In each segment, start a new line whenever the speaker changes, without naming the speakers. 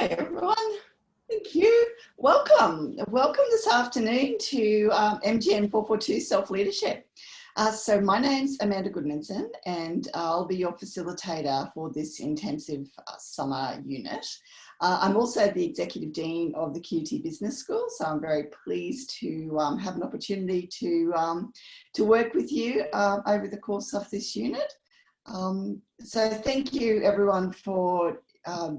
Hi everyone, thank you. Welcome this afternoon to MGN442 Self-Leadership. So my name's Amanda Gudmundsson and I'll be your facilitator for this intensive summer unit. I'm also the Executive Dean of the QT Business School, so I'm very pleased to have an opportunity to work with you over the course of this unit. So thank you everyone for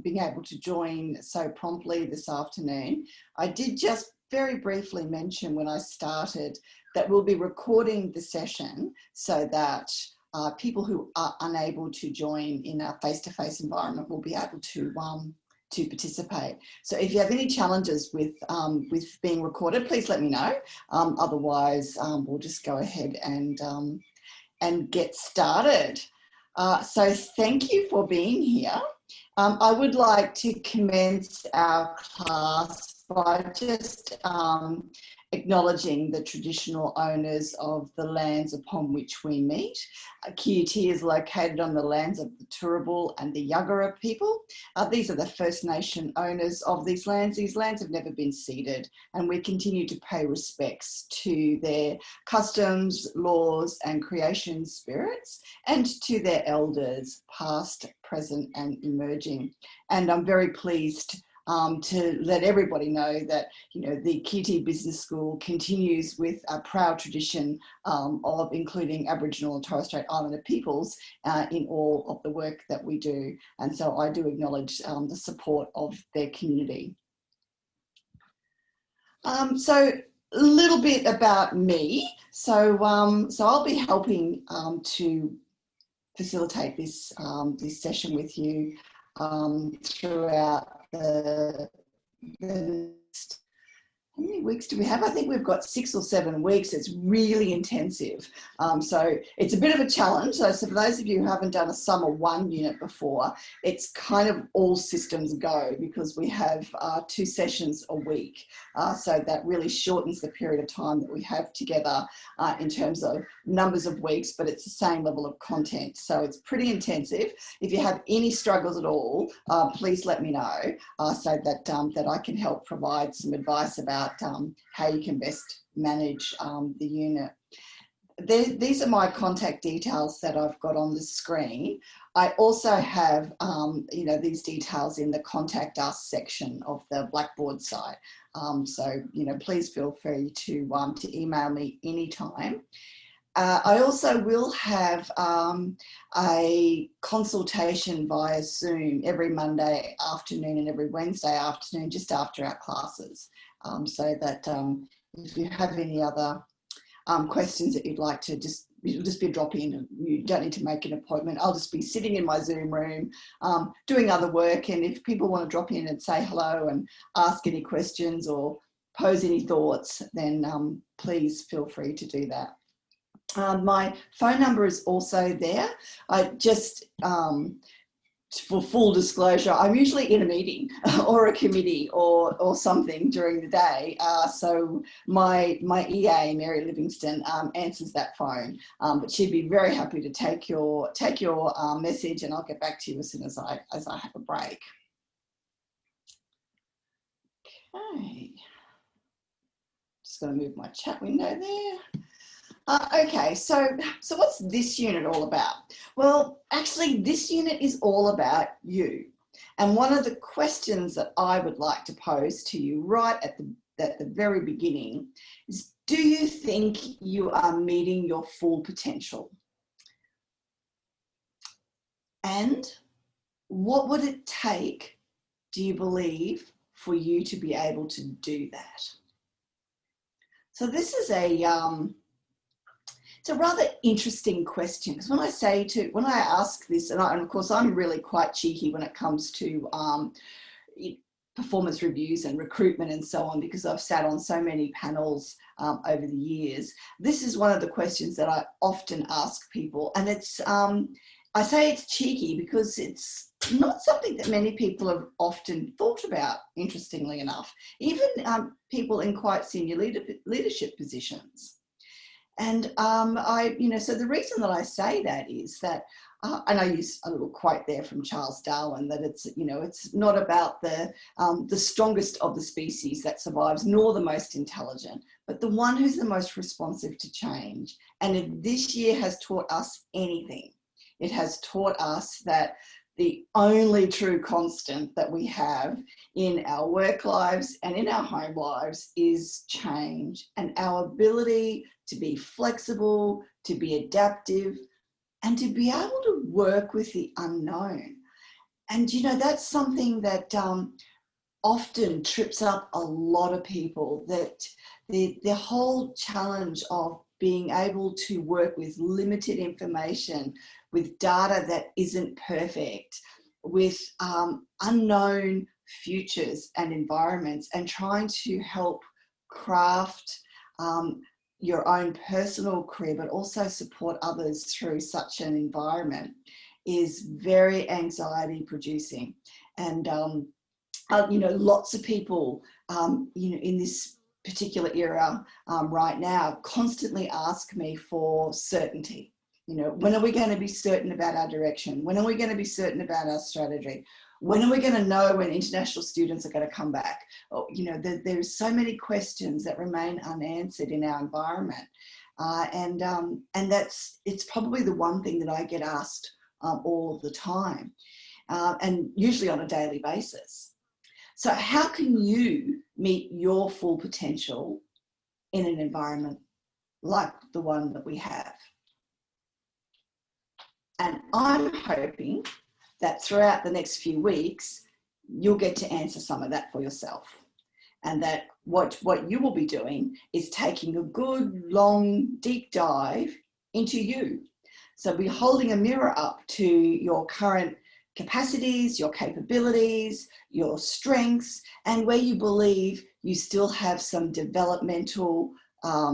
being able to join so promptly this afternoon. I did just very briefly mention when I started that we'll be recording the session so that people who are unable to join in a face-to-face environment will be able to participate. So if you have any challenges with being recorded, please let me know. Otherwise, we'll just go ahead and get started. So thank you for being here. I would like to commence our class by just acknowledging the traditional owners of the lands upon which we meet. QUT is located on the lands of the Turrbal and the Yuggera people. These are the First Nation owners of these lands. These lands have never been ceded, and we continue to pay respects to their customs, laws and creation spirits, and to their elders, past, present and emerging. And I'm very pleased to let everybody know that, you know, the QT Business School continues with a proud tradition of including Aboriginal and Torres Strait Islander peoples in all of the work that we do. And so I do acknowledge the support of their community. So a little bit about me. So I'll be helping to facilitate this, this session with you throughout the next, how many weeks do we have? I think we've got 6 or 7 weeks. It's really intensive. So it's a bit of a challenge. So for those of you who haven't done a summer 1 unit before, it's kind of all systems go because we have 2 sessions a week. So that really shortens the period of time that we have together in terms of numbers of weeks, but it's the same level of content. So it's pretty intensive. If you have any struggles at all, please let me know so that, that I can help provide some advice about how you can best manage the unit. These are my contact details that I've got on the screen. I also have, you know, these details in the Contact Us section of the Blackboard site. So, you know, please feel free to email me anytime. I also will have a consultation via Zoom every Monday afternoon and every Wednesday afternoon just after our classes, so that if you have any other questions that you'd like to it'll just be a drop in and you don't need to make an appointment. I'll just be sitting in my Zoom room doing other work, and if people want to drop in and say hello and ask any questions or pose any thoughts, then please feel free to do that. My phone number is also there. I just, for full disclosure, I'm usually in a meeting or a committee or something during the day. So my EA, Mary Livingston, answers that phone, but she'd be very happy to take your message, and I'll get back to you as soon as I have a break. Okay, just going to move my chat window there. Okay, so what's this unit all about? Well, actually, this unit is all about you. And one of the questions that I would like to pose to you right at the very beginning is, do you think you are meeting your full potential? And what would it take, do you believe, for you to be able to do that? So this is it's a rather interesting question, because when I ask this, and of course I'm really quite cheeky when it comes to performance reviews and recruitment and so on, because I've sat on so many panels over the years. This is one of the questions that I often ask people, and it's I say it's cheeky because it's not something that many people have often thought about, interestingly enough, even people in quite senior leadership positions. And so the reason that I say that is that and I use a little quote there from Charles Darwin, that it's, you know, it's not about the strongest of the species that survives, nor the most intelligent, but the one who's the most responsive to change. And if this year has taught us anything, it has taught us that the only true constant that we have in our work lives and in our home lives is change, and our ability to be flexible, to be adaptive, and to be able to work with the unknown. And, you know, that's something that often trips up a lot of people, that the whole challenge of being able to work with limited information, with data that isn't perfect, with unknown futures and environments, and trying to help craft your own personal career, but also support others through such an environment, is very anxiety producing. And, you know, lots of people, you know, in this particular era right now, constantly ask me for certainty. You know, when are we going to be certain about our direction? When are we going to be certain about our strategy? When are we going to know when international students are going to come back? Oh, you know, there's so many questions that remain unanswered in our environment. And it's probably the one thing that I get asked all of the time, and usually on a daily basis. So how can you meet your full potential in an environment like the one that we have? And I'm hoping that throughout the next few weeks, you'll get to answer some of that for yourself. And that what you will be doing is taking a good, long, deep dive into you. So be holding a mirror up to your current capacities, your capabilities, your strengths, and where you believe you still have some developmental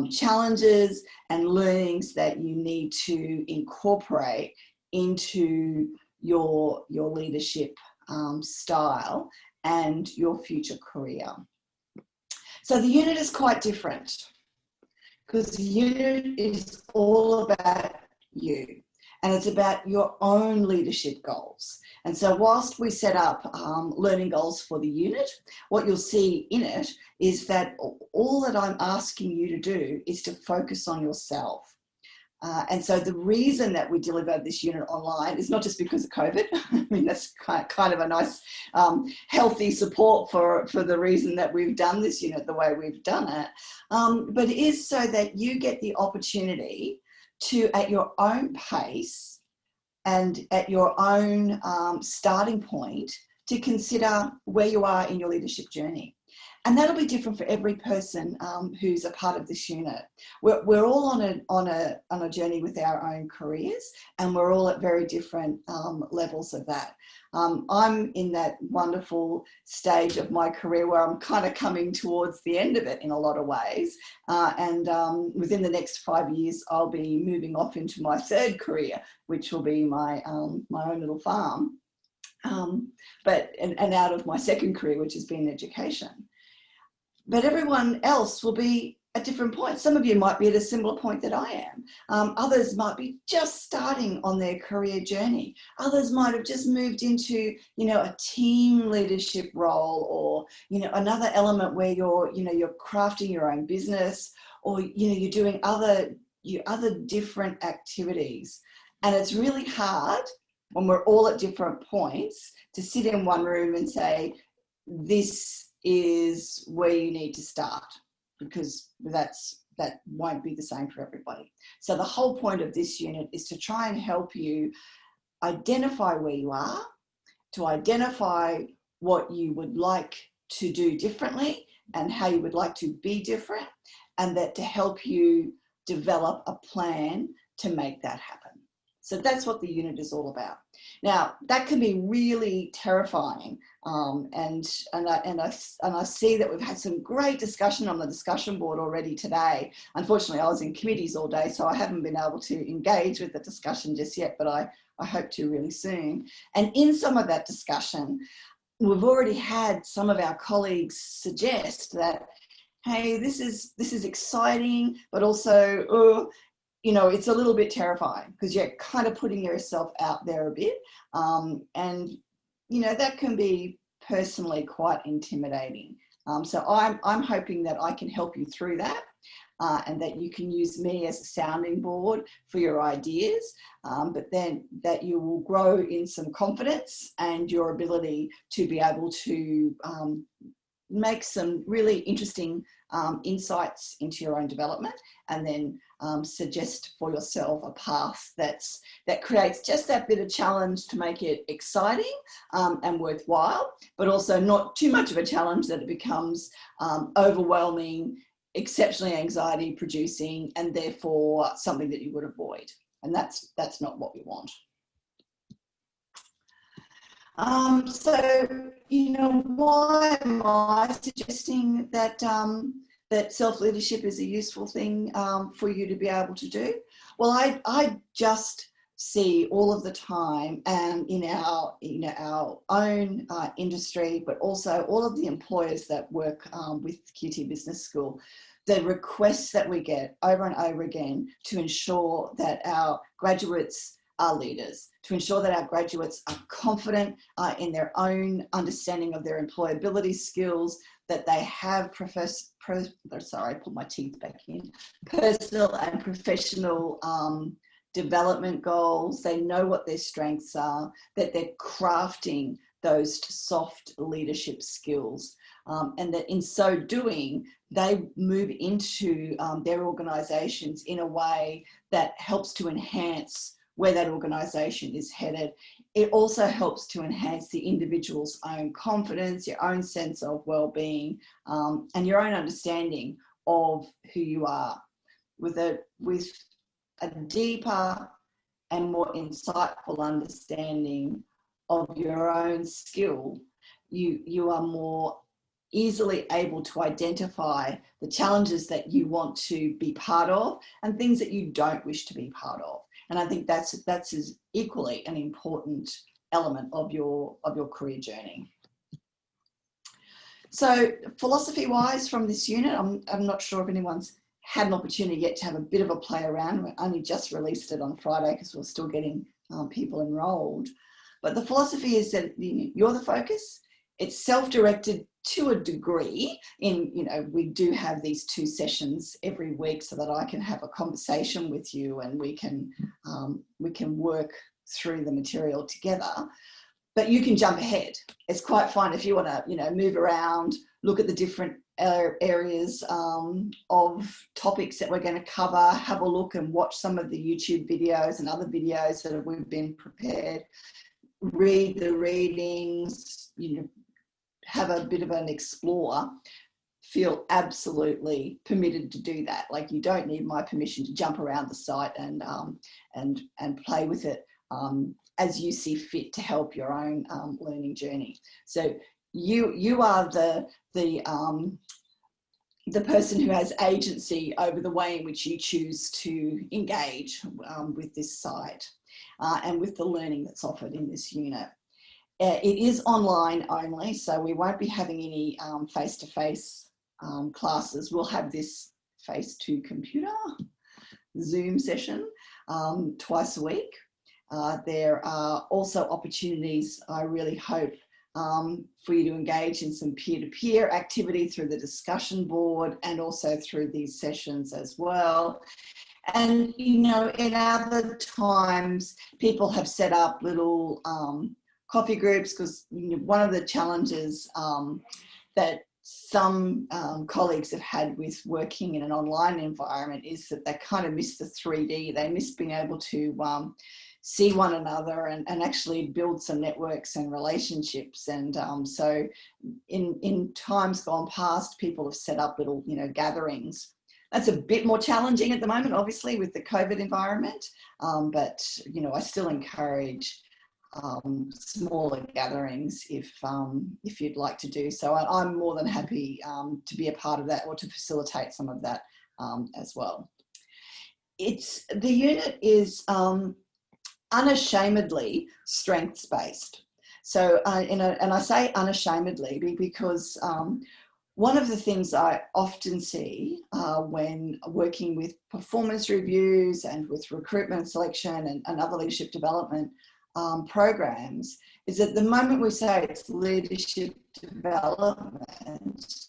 challenges and learnings that you need to incorporate into your leadership style and your future career. So the unit is quite different, because the unit is all about you, and it's about your own leadership goals. And so whilst we set up learning goals for the unit, what you'll see in it is that all that I'm asking you to do is to focus on yourself. And so the reason that we deliver this unit online is not just because of COVID. I mean, that's kind of a nice, healthy support for the reason that we've done this unit the way we've done it. But it is so that you get the opportunity to, at your own pace and at your own starting point, to consider where you are in your leadership journey. And that'll be different for every person who's a part of this unit. We're all on a journey with our own careers, and we're all at very different levels of that. I'm in that wonderful stage of my career where I'm kind of coming towards the end of it in a lot of ways. And within the next 5 years, I'll be moving off into my third career, which will be my own little farm. And out of my second career, which has been education. But everyone else will be at different points. Some of you might be at a similar point that I am. Others might be just starting on their career journey. Others might have just moved into, you know, a team leadership role, or, you know, another element where you're crafting your own business, or, you know, you're doing other different activities. And it's really hard when we're all at different points to sit in one room and say, this is where you need to start, because that won't be the same for everybody. So the whole point of this unit is to try and help you identify where you are, to identify what you would like to do differently and how you would like to be different, and that to help you develop a plan to make that happen. So that's what the unit is all about. Now, that can be really terrifying, and I see that we've had some great discussion on the discussion board already today. Unfortunately, I was in committees all day, so I haven't been able to engage with the discussion just yet, but I hope to really soon. And in some of that discussion, we've already had some of our colleagues suggest that, hey, this is exciting, but also, you know, it's a little bit terrifying because you're kind of putting yourself out there a bit. And, you know, that can be personally quite intimidating. So I'm hoping that I can help you through that. And that you can use me as a sounding board for your ideas, but then that you will grow in some confidence and your ability to be able to make some really interesting insights into your own development, and then suggest for yourself a path that creates just that bit of challenge to make it exciting and worthwhile, but also not too much of a challenge that it becomes overwhelming, exceptionally anxiety producing, and therefore something that you would avoid. And that's not what we want. So, you know, why am I suggesting that that self-leadership is a useful thing for you to be able to do? Well, I just see all of the time, and in our own industry, but also all of the employers that work with QT Business School, the requests that we get over and over again to ensure that our graduates are leaders, to ensure that our graduates are confident in their own understanding of their employability skills, that they have personal and professional development goals. They know what their strengths are, that they're crafting those soft leadership skills, and that in so doing, they move into their organisations in a way that helps to enhance where that organisation is headed. It also helps to enhance the individual's own confidence, your own sense of well-being, and your own understanding of who you are. With a deeper and more insightful understanding of your own skill, you are more easily able to identify the challenges that you want to be part of and things that you don't wish to be part of. And I think that's as equally an important element of your career journey. So philosophy-wise from this unit, I'm not sure if anyone's had an opportunity yet to have a bit of a play around. We only just released it on Friday because we're still getting people enrolled. But the philosophy is that you're the focus. It's self-directed to a degree. We do have these 2 sessions every week so that I can have a conversation with you and we can work through the material together. But you can jump ahead. It's quite fun if you want to, move around, look at the different areas of topics that we're going to cover, have a look and watch some of the YouTube videos and other videos that we've been prepared, read the readings, have a bit of an explore. Feel absolutely permitted to do that. Like, you don't need my permission to jump around the site and play with it as you see fit to help your own learning journey. So you are the person who has agency over the way in which you choose to engage with this site and with the learning that's offered in this unit. It is online only, so we won't be having any face-to-face classes. We'll have this face-to-computer Zoom session twice a week. There are also opportunities, I really hope, for you to engage in some peer-to-peer activity through the discussion board and also through these sessions as well. And, in other times, people have set up little coffee groups, because one of the challenges that some colleagues have had with working in an online environment is that they kind of miss the 3D. They miss being able to see one another and actually build some networks and relationships. And so in times gone past, people have set up little, gatherings. That's a bit more challenging at the moment, obviously, with the COVID environment. But, I still encourage smaller gatherings if you'd like to do so. I'm more than happy to be a part of that or to facilitate some of that as well. The unit is unashamedly strengths-based. So, and I say unashamedly because one of the things I often see when working with performance reviews and with recruitment selection and other leadership development programs is that the moment we say it's leadership development,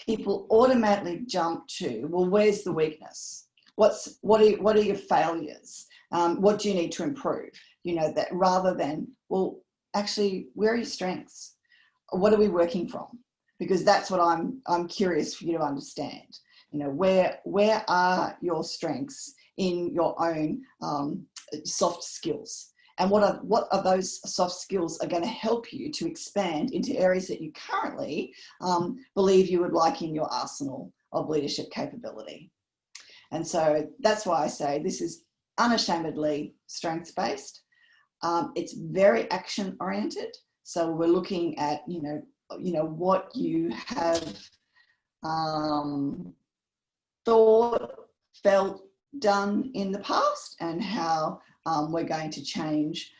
people automatically jump to, well, where's the weakness? What are your failures? What do you need to improve? You know, that rather than, well, actually, where are your strengths? What are we working from? Because that's what I'm curious for you to understand. You know, where are your strengths in your own soft skills? And what are those soft skills are going to help you to expand into areas that you currently believe you would like in your arsenal of leadership capability. And so that's why I say this is unashamedly strengths-based. It's very action-oriented. So we're looking at, you know what you have thought, felt, done in the past, and how we're going to change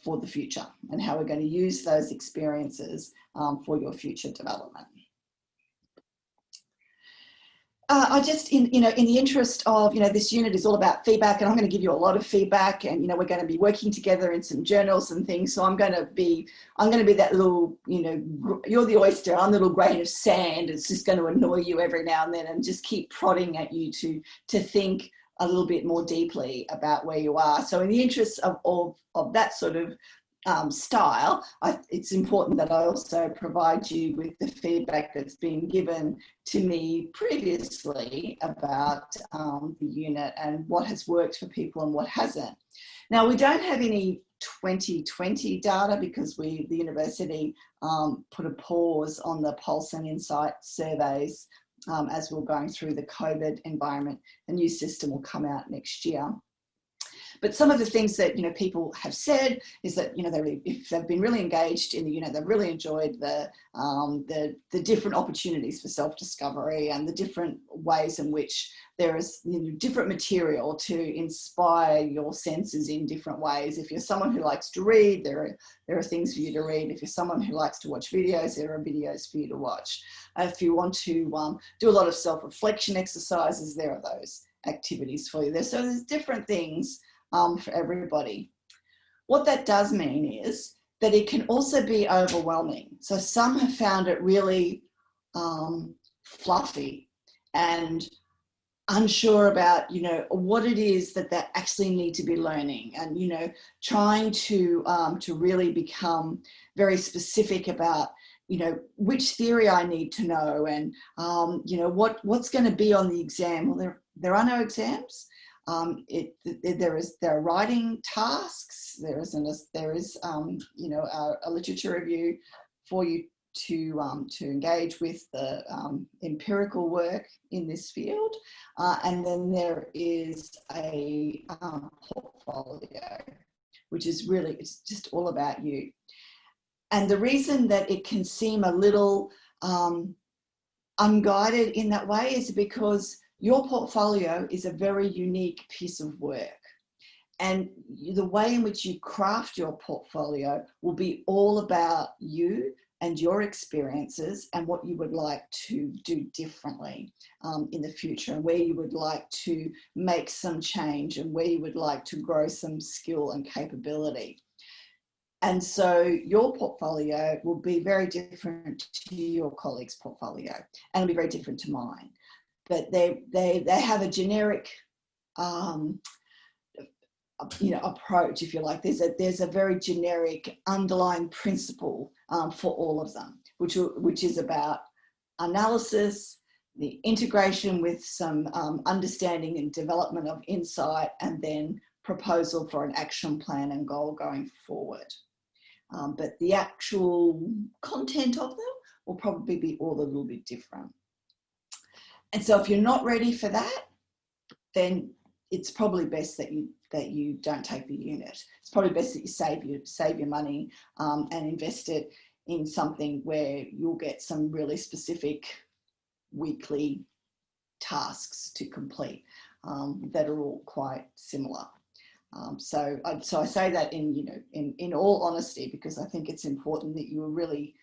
for the future, and how we're going to use those experiences for your future development. I just, in the interest of, this unit is all about feedback, and I'm going to give you a lot of feedback, and, we're going to be working together in some journals and things. So I'm going to be that little, you're the oyster, I'm the little grain of sand. It's just going to annoy you every now and then and just keep prodding at you to think a little bit more deeply about where you are. So in the interest of that sort of style, it's important that I also provide you with the feedback that's been given to me previously about the unit and what has worked for people and what hasn't. Now, we don't have any 2020 data because the university put a pause on the Pulse and Insight surveys as we're going through the COVID environment. A new system will come out next year. But some of the things that, people have said is that, if they've been really engaged in the unit, they've really enjoyed the different opportunities for self-discovery and the different ways in which there is different material to inspire your senses in different ways. If you're someone who likes to read, there are things for you to read. If you're someone who likes to watch videos, there are videos for you to watch. If you want to do a lot of self-reflection exercises, there are those activities for you. So there's different things for everybody. What that does mean is that it can also be overwhelming. So some have found it really fluffy and unsure about, what it is that they actually need to be learning, and, trying to really become very specific about, which theory I need to know, and, what's going to be on the exam. Well, there are no exams. There are writing tasks. There is a literature review for you to engage with the empirical work in this field, and then there is a portfolio, which is really, it's just all about you. And the reason that it can seem a little unguided in that way is because your portfolio is a very unique piece of work. And the way in which you craft your portfolio will be all about you and your experiences and what you would like to do differently in the future, and where you would like to make some change, and where you would like to grow some skill and capability. And so your portfolio will be very different to your colleague's portfolio, and it'll be very different to mine. But they have a generic approach, if you like. There's a very generic underlying principle for all of them, which is about analysis, the integration with some understanding and development of insight, and then proposal for an action plan and goal going forward. But the actual content of them will probably be all a little bit different. And so if you're not ready for that, then it's probably best that you don't take the unit. It's probably best that you save your money and invest it in something where you'll get some really specific weekly tasks to complete that are all quite similar. So I say that in all honesty, because I think it's important that you are really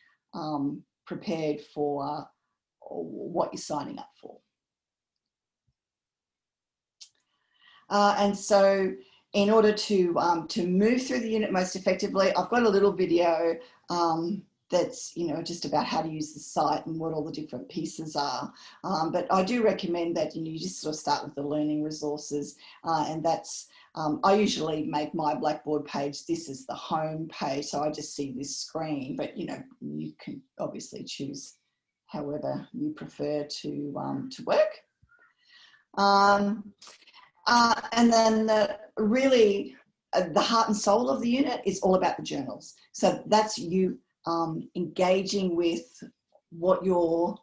prepared for what you're signing up for. And so in order to move through the unit most effectively, I've got a little video that's, you know, just about how to use the site and what all the different pieces are. But I do recommend that, you know, you just sort of start with the learning resources, and that's, I usually make my Blackboard page, this is the home page, so I just see this screen, but, you know, you can obviously choose however you prefer to work. And then the heart and soul of the unit is all about the journals. So that's you engaging with what you're,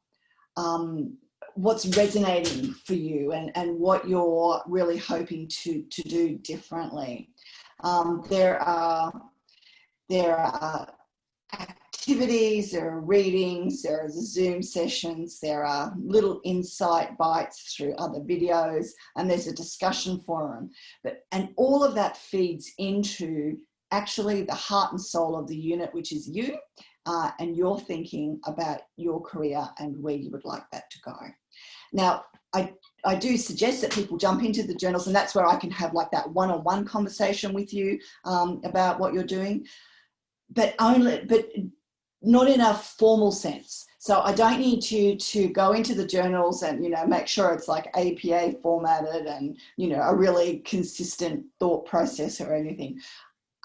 what's resonating for you and what you're really hoping to do differently. There are activities, there are readings, there are Zoom sessions, there are little insight bites through other videos, and there's a discussion forum. And all of that feeds into actually the heart and soul of the unit, which is you, and you're thinking about your career and where you would like that to go. Now, I do suggest that people jump into the journals, and that's where I can have like that one-on-one conversation with you about what you're doing, but not in a formal sense. So I don't need you to go into the journals and, you know, make sure it's like APA formatted and, you know, a really consistent thought process or anything.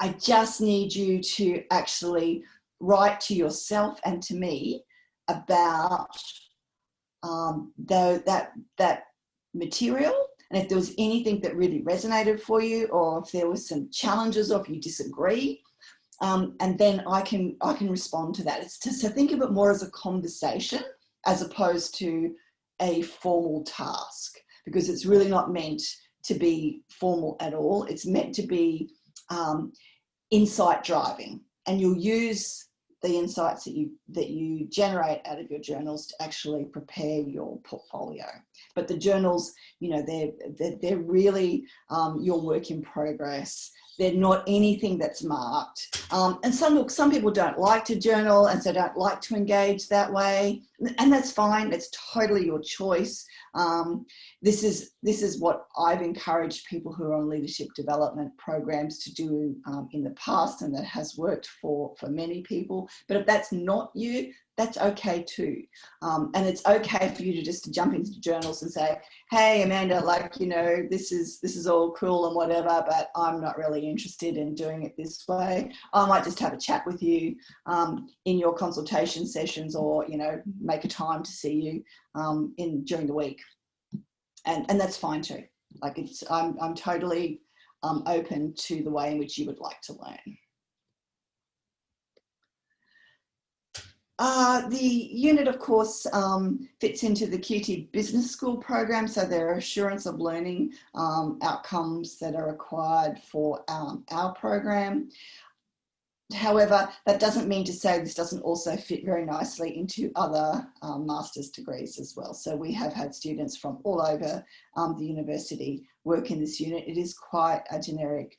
I just need you to actually write to yourself and to me about that material, and if there was anything that really resonated for you, or if there were some challenges, or if you disagree, and then I can respond to that. It's to think of it more as a conversation as opposed to a formal task, because it's really not meant to be formal at all. It's meant to be insight driving, and you'll use the insights that you generate out of your journals to actually prepare your portfolio. But the journals, you know, they're really your work in progress. They're not anything that's marked. And some people don't like to journal, and so don't like to engage that way. And that's fine. It's totally your choice. This is what I've encouraged people who are on leadership development programs to do in the past, and that has worked for many people. But if that's not you, that's okay too. And it's okay for you to just jump into journals and say, hey, Amanda, like, you know, this is all cool and whatever, but I'm not really interested in doing it this way. I might just have a chat with you in your consultation sessions, or, you know, make a time to see you during the week. And that's fine too. Like, I'm totally open to the way in which you would like to learn. The unit, of course, fits into the QT Business School program, so there are assurance of learning outcomes that are required for our program. However, that doesn't mean to say this doesn't also fit very nicely into other master's degrees as well. So we have had students from all over the university work in this unit. It is quite a generic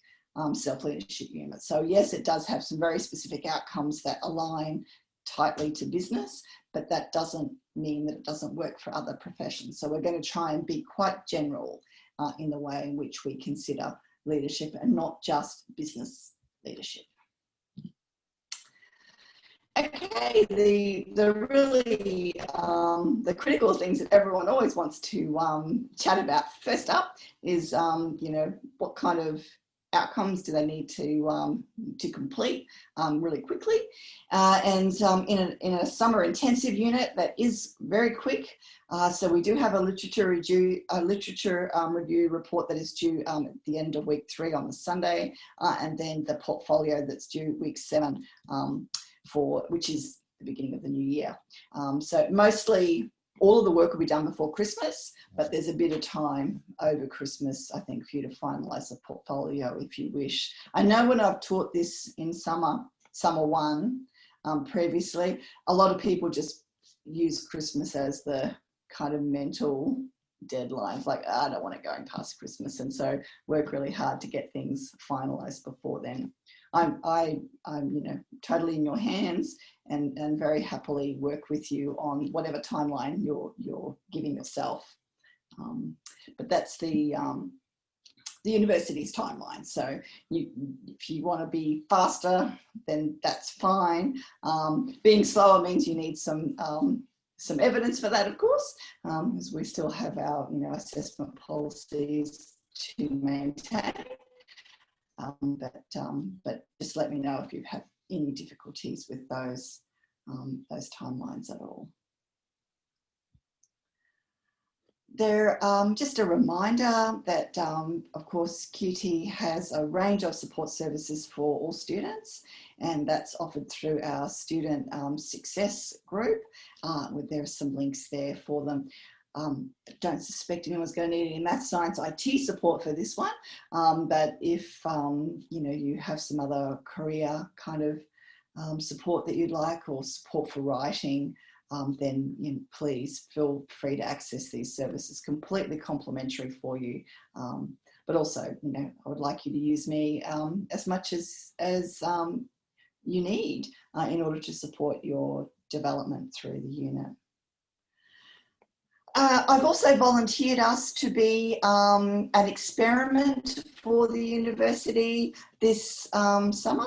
self-leadership unit. So yes, it does have some very specific outcomes that align tightly to business, but that doesn't mean that it doesn't work for other professions. So we're going to try and be quite general in the way in which we consider leadership, and not just business leadership. Okay, the really the critical things that everyone always wants to chat about first up is you know, what kind of outcomes do they need to complete really quickly, and in a summer intensive unit that is very quick. So we do have a literature review report that is due at the end of week 3 on the Sunday, and then the portfolio that's due week 7 which is the beginning of the new year. So mostly all of the work will be done before Christmas, but there's a bit of time over Christmas, I think, for you to finalise a portfolio if you wish. I know when I've taught this in summer 1 previously, a lot of people just use Christmas as the kind of mental deadlines, like I don't want to go past Christmas, and so work really hard to get things finalized before then. I'm totally in your hands, and very happily work with you on whatever timeline you're giving yourself. But that's the university's timeline. So if you want to be faster, then that's fine. Being slower means you need some evidence for that, of course, as we still have our assessment policies to maintain. But just let me know if you have any difficulties with those timelines at all. There, just a reminder that, of course, QT has a range of support services for all students, and that's offered through our student success group. There are some links there for them. Don't suspect anyone's going to need any math, science, IT support for this one, but if you have some other career kind of support that you'd like, or support for writing, then please feel free to access these services, completely complimentary for you. But also, I would like you to use me as much as you need in order to support your development through the unit. I've also volunteered us to be an experiment for the university this summer.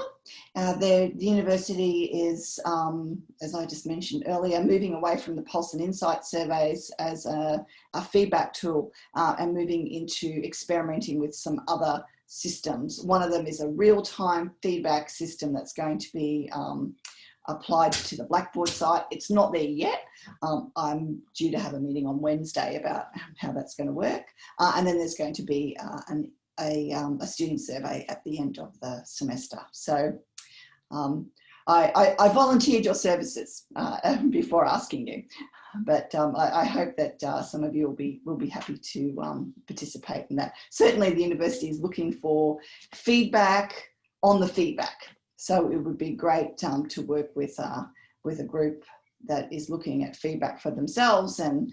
The university is, as I just mentioned earlier, moving away from the Pulse and Insight surveys as a feedback tool and moving into experimenting with some other systems. One of them is a real-time feedback system that's going to be applied to the Blackboard site. It's not there yet. I'm due to have a meeting on Wednesday about how that's going to work. And then there's going to be a student survey at the end of the semester. So I volunteered your services before asking you, but I hope that some of you will be happy to participate in that. Certainly the university is looking for feedback on the feedback. So it would be great to work with a group that is looking at feedback for themselves, and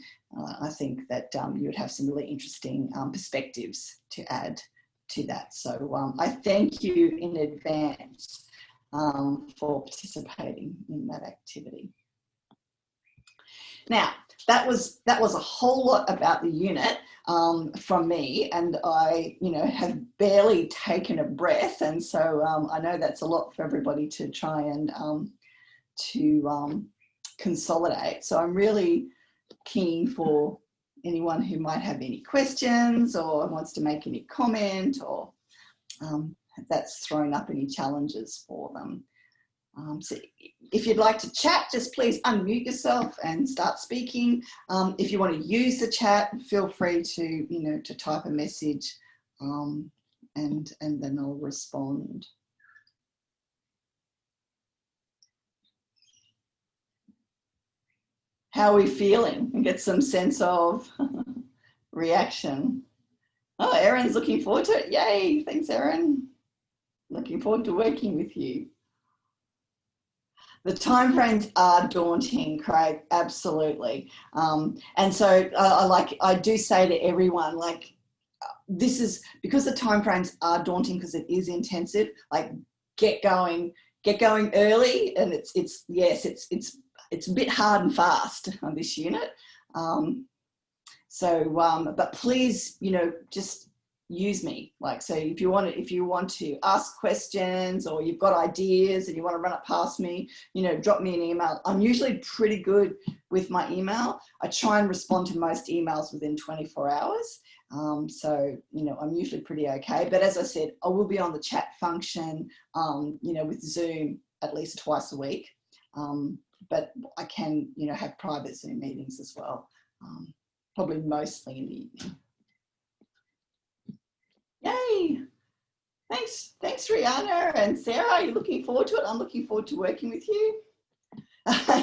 I think that you would have some really interesting perspectives to add to that. So I thank you in advance for participating in that activity. Now, that was a whole lot about the unit from me, and I, have barely taken a breath, and so I know that's a lot for everybody to try and consolidate. So I'm really keen for anyone who might have any questions or wants to make any comment, or that's thrown up any challenges for them. So if you'd like to chat, just please unmute yourself and start speaking. If you want to use the chat, feel free to, to type a message and then I'll respond. How are we feeling? And get some sense of reaction. Oh, Erin's looking forward to it. Yay, thanks, Erin. Looking forward to working with you. The timeframes are daunting, Craig, absolutely. And so I do say to everyone, like, this is, because the timeframes are daunting, because it is intensive, like, get going early. And it's a bit hard and fast on this unit. But please, just use me. Like, so if you want to ask questions, or you've got ideas and you want to run it past me, drop me an email. I'm usually pretty good with my email. I try and respond to most emails within 24 hours. So, I'm usually pretty okay. But as I said, I will be on the chat function, with Zoom at least twice a week. But I can, have private Zoom meetings as well, probably mostly in the evening. Yay! Thanks, Rihanna and Sarah. Are you looking forward to it? I'm looking forward to working with you.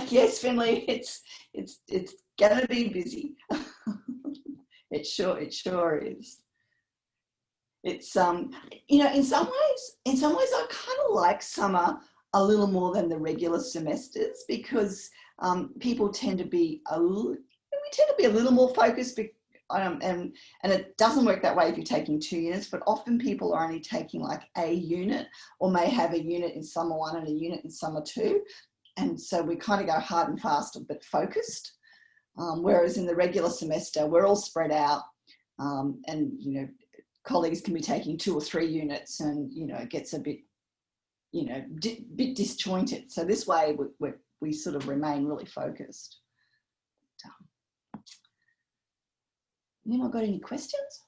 Yes, Finley, it's going to be busy. It sure is. It's in some ways I kind of like summer a little more than the regular semesters, because people tend to be a little more focused and it doesn't work that way if you're taking 2 units, but often people are only taking like a unit, or may have a unit in summer 1 and a unit in summer 2. And so we kind of go hard and fast, but focused. Whereas in the regular semester, we're all spread out, and, you know, colleagues can be taking 2 or 3 units, and, you know, it gets a bit, you know, bit disjointed. So this way we sort of remain really focused. Anyone got any questions?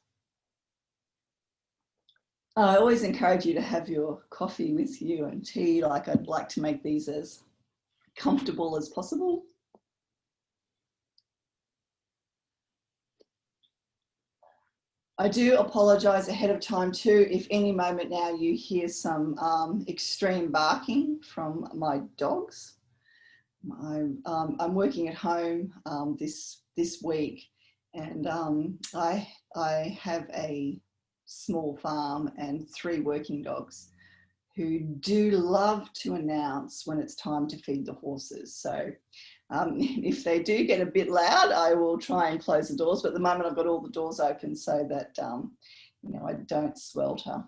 I always encourage you to have your coffee with you and tea. Like, I'd like to make these as comfortable as possible. I do apologise ahead of time too if any moment now you hear some extreme barking from my dogs. I'm working at home this week, and I have a small farm and 3 working dogs who do love to announce when it's time to feed the horses. So if they do get a bit loud, I will try and close the doors. But at the moment, I've got all the doors open so that you know, I don't swelter.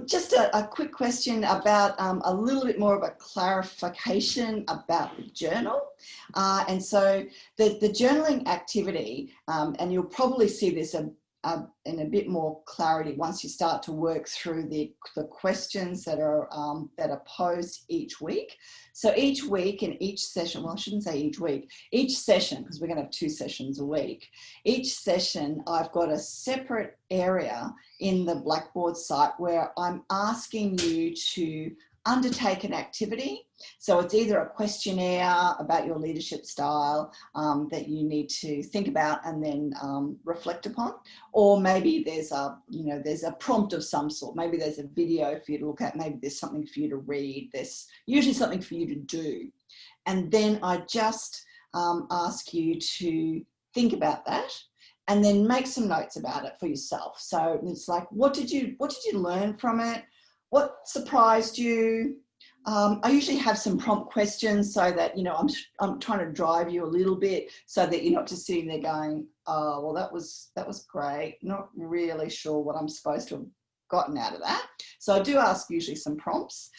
Just a quick question about a little bit more of a clarification about the journal. And so the journaling activity, and you'll probably see this in a bit more clarity once you start to work through the questions that are posed each week. So each week and each session, well, I shouldn't say each week, each session, because we're going to have 2 sessions a week. Each session, I've got a separate area in the Blackboard site where I'm asking you to undertake an activity. So it's either a questionnaire about your leadership style that you need to think about and then reflect upon, or maybe there's a prompt of some sort. Maybe there's a video for you to look at. Maybe there's something for you to read. There's usually something for you to do, and then I just ask you to think about that, and then make some notes about it for yourself. So it's like, what did you learn from it? What surprised you? I usually have some prompt questions so that, you know, I'm trying to drive you a little bit so that you're not just sitting there going, oh, well, that was great. Not really sure what I'm supposed to have gotten out of that. So I do ask usually some prompts.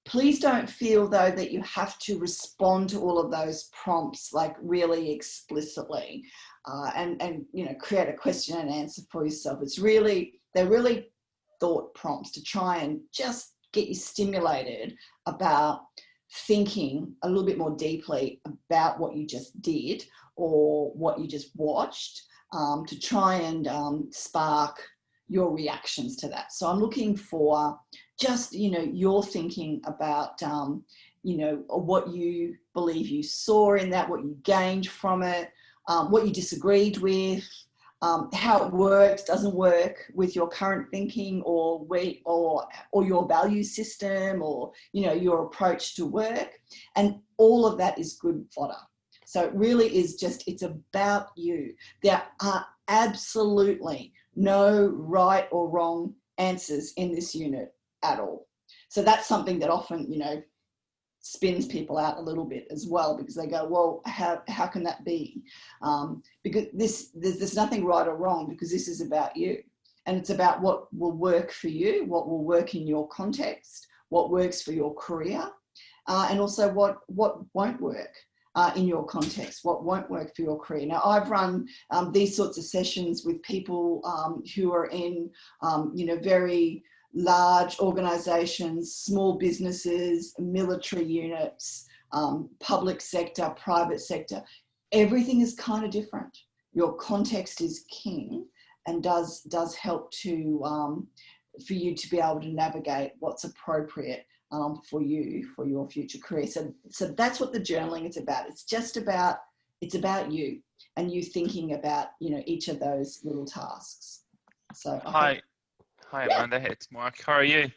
Please don't feel though that you have to respond to all of those prompts like really explicitly and you know, create a question and answer for yourself. They're really thought prompts to try and just get you stimulated about thinking a little bit more deeply about what you just did or what you just watched, to try and spark your reactions to that. So I'm looking for just, you know, your thinking about, you know, what you believe you saw in that, what you gained from it, what you disagreed with, how it works, doesn't work with your current thinking or your value system, or, you know, your approach to work. And all of that is good fodder. So it really is just, it's about you. There are absolutely no right or wrong answers in this unit at all. So that's something that often, you know, spins people out a little bit as well, because they go, well, how can that be? Because there's nothing right or wrong, because this is about you, and it's about what will work for you, what will work in your context, what works for your career, and also what won't work in your context, what won't work for your career. Now, I've run these sorts of sessions with people who are in, you know, very large organisations, small businesses, military units, public sector, private sector. Everything is kind of different. Your context is king, and does help to for you to be able to navigate what's appropriate for you, for your future career. So that's what the journaling is about. It's about you and you thinking about, you know, each of those little tasks. So
Hi Amanda, it's Mark. How are you?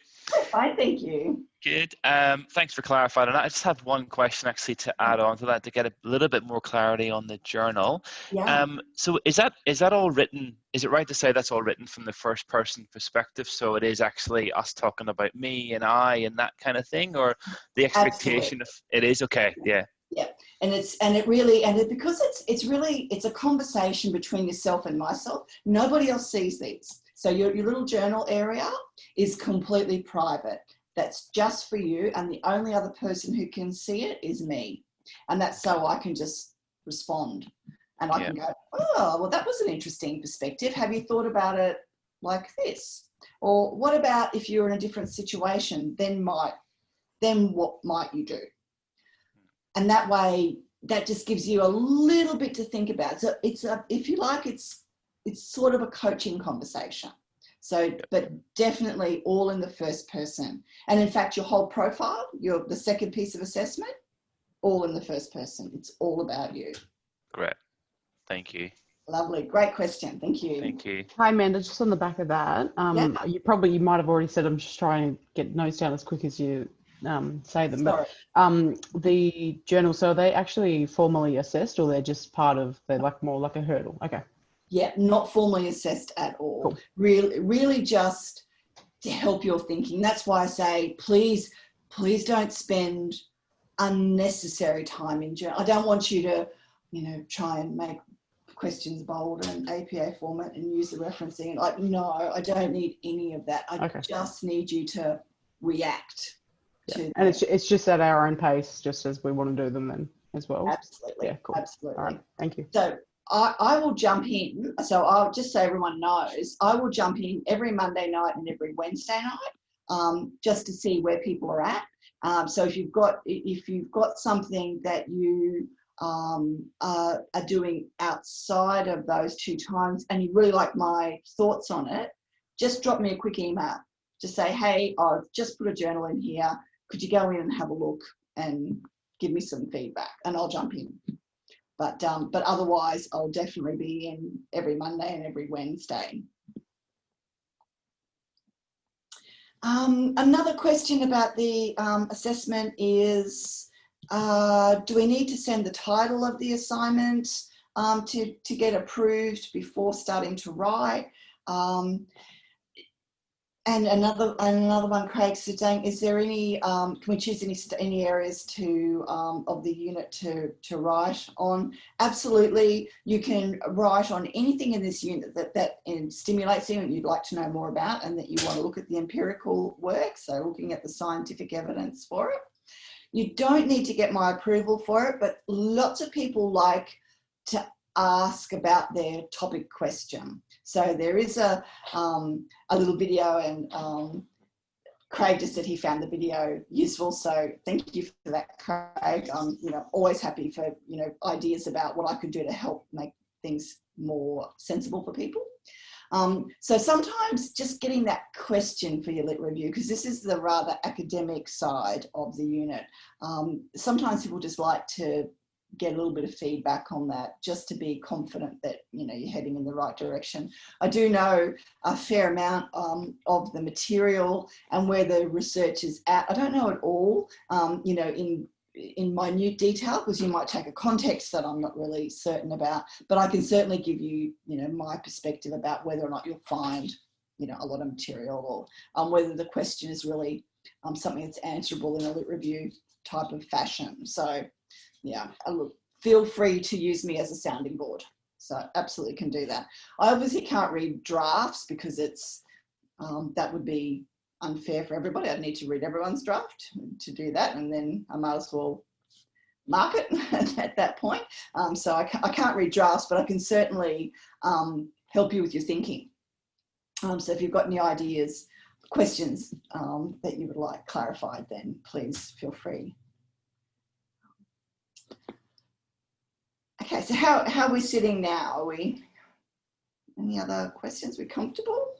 Fine, thank you.
Good. Thanks for clarifying that. I just have one question actually to add on to that, to get a little bit more clarity on the journal.
Yeah.
So is that all written? Is it right to say that's all written from the first person perspective? So it is actually us talking about me and I and that kind of thing, or the expectation
Absolutely.
of it is okay? Yeah.
Yeah, because it's a conversation between yourself and myself. Nobody else sees these. So your little journal area is completely private. That's just for you, and the only other person who can see it is me. And that's so I can just respond, and I can go, oh, well, that was an interesting perspective. Have you thought about it like this? Or what about if you're in a different situation? Then what might you do? And that way, that just gives you a little bit to think about. So if you like, it's sort of a coaching conversation. So, but definitely all in the first person. And in fact, your whole profile, the second piece of assessment, all in the first person. It's all about you.
Great. Thank you.
Lovely. Great question. Thank you.
Thank you.
Hi, Amanda. Just on the back of that, you might have already said, I'm just trying to get notes down as quick as you say them.
Sorry.
But the journal, so are they actually formally assessed, or they're just part of, they're like more like a hurdle? Okay.
Yeah, not formally assessed at all.
Cool.
Really just to help your thinking. That's why I say, please don't spend unnecessary time in journal. I don't want you to, try and make questions bold and APA format and use the referencing. Like, no, I don't need any of that. I just need you to react to.
And it's just at our own pace, just as we want to do them then as well.
Absolutely.
Yeah, cool.
Absolutely.
All right, thank you.
So I will jump in. So I'll just so everyone knows, I will jump in every Monday night and every Wednesday night, just to see where people are at. So if you've got something that you are doing outside of those 2 times and you really like my thoughts on it, just drop me a quick email. Just say, hey, I've just put a journal in here. Could you go in and have a look and give me some feedback? And I'll jump in. But otherwise, I'll definitely be in every Monday and every Wednesday. Another question about the assessment is, do we need to send the title of the assignment to get approved before starting to write? And another one, Craig, saying, is there any, can we choose any areas of the unit to write on? Absolutely, you can write on anything in this unit that stimulates you and you'd like to know more about, and that you want to look at the empirical work, so looking at the scientific evidence for it. You don't need to get my approval for it, but lots of people like to ask about their topic question. So there is a little video, and Craig just said he found the video useful. So thank you for that, Craig. I'm always happy for ideas about what I could do to help make things more sensible for people. So sometimes just getting that question for your lit review, because this is the rather academic side of the unit. Sometimes people just like to get a little bit of feedback on that, just to be confident that you're heading in the right direction. I do know a fair amount of the material and where the research is at. I don't know it all, in minute detail, because you might take a context that I'm not really certain about, but I can certainly give you, my perspective about whether or not you'll find, a lot of material, or whether the question is really something that's answerable in a lit review type of fashion. So yeah, feel free to use me as a sounding board. So absolutely can do that. I obviously can't read drafts because it's that would be unfair for everybody. I'd need to read everyone's draft to do that, and then I might as well mark it at that point. So I can't read drafts, but I can certainly help you with your thinking. So if you've got any ideas, questions that you would like clarified, then please feel free. Okay, so how are we sitting now? Are we, any other questions? We comfortable?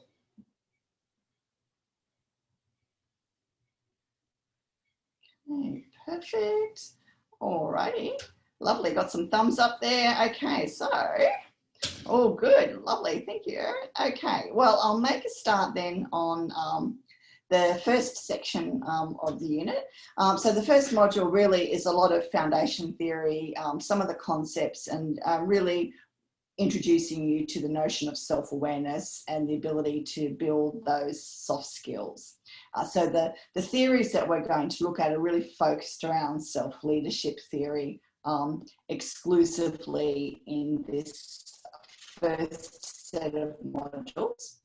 Okay, perfect. All righty, lovely. Got some thumbs up there. Okay, so, oh, good, lovely. Thank you. Okay, well, I'll make a start then on the first section of the unit. So the first module really is a lot of foundation theory, some of the concepts, and really introducing you to the notion of self-awareness and the ability to build those soft skills. So the theories that we're going to look at are really focused around self-leadership theory, exclusively in this first set of modules.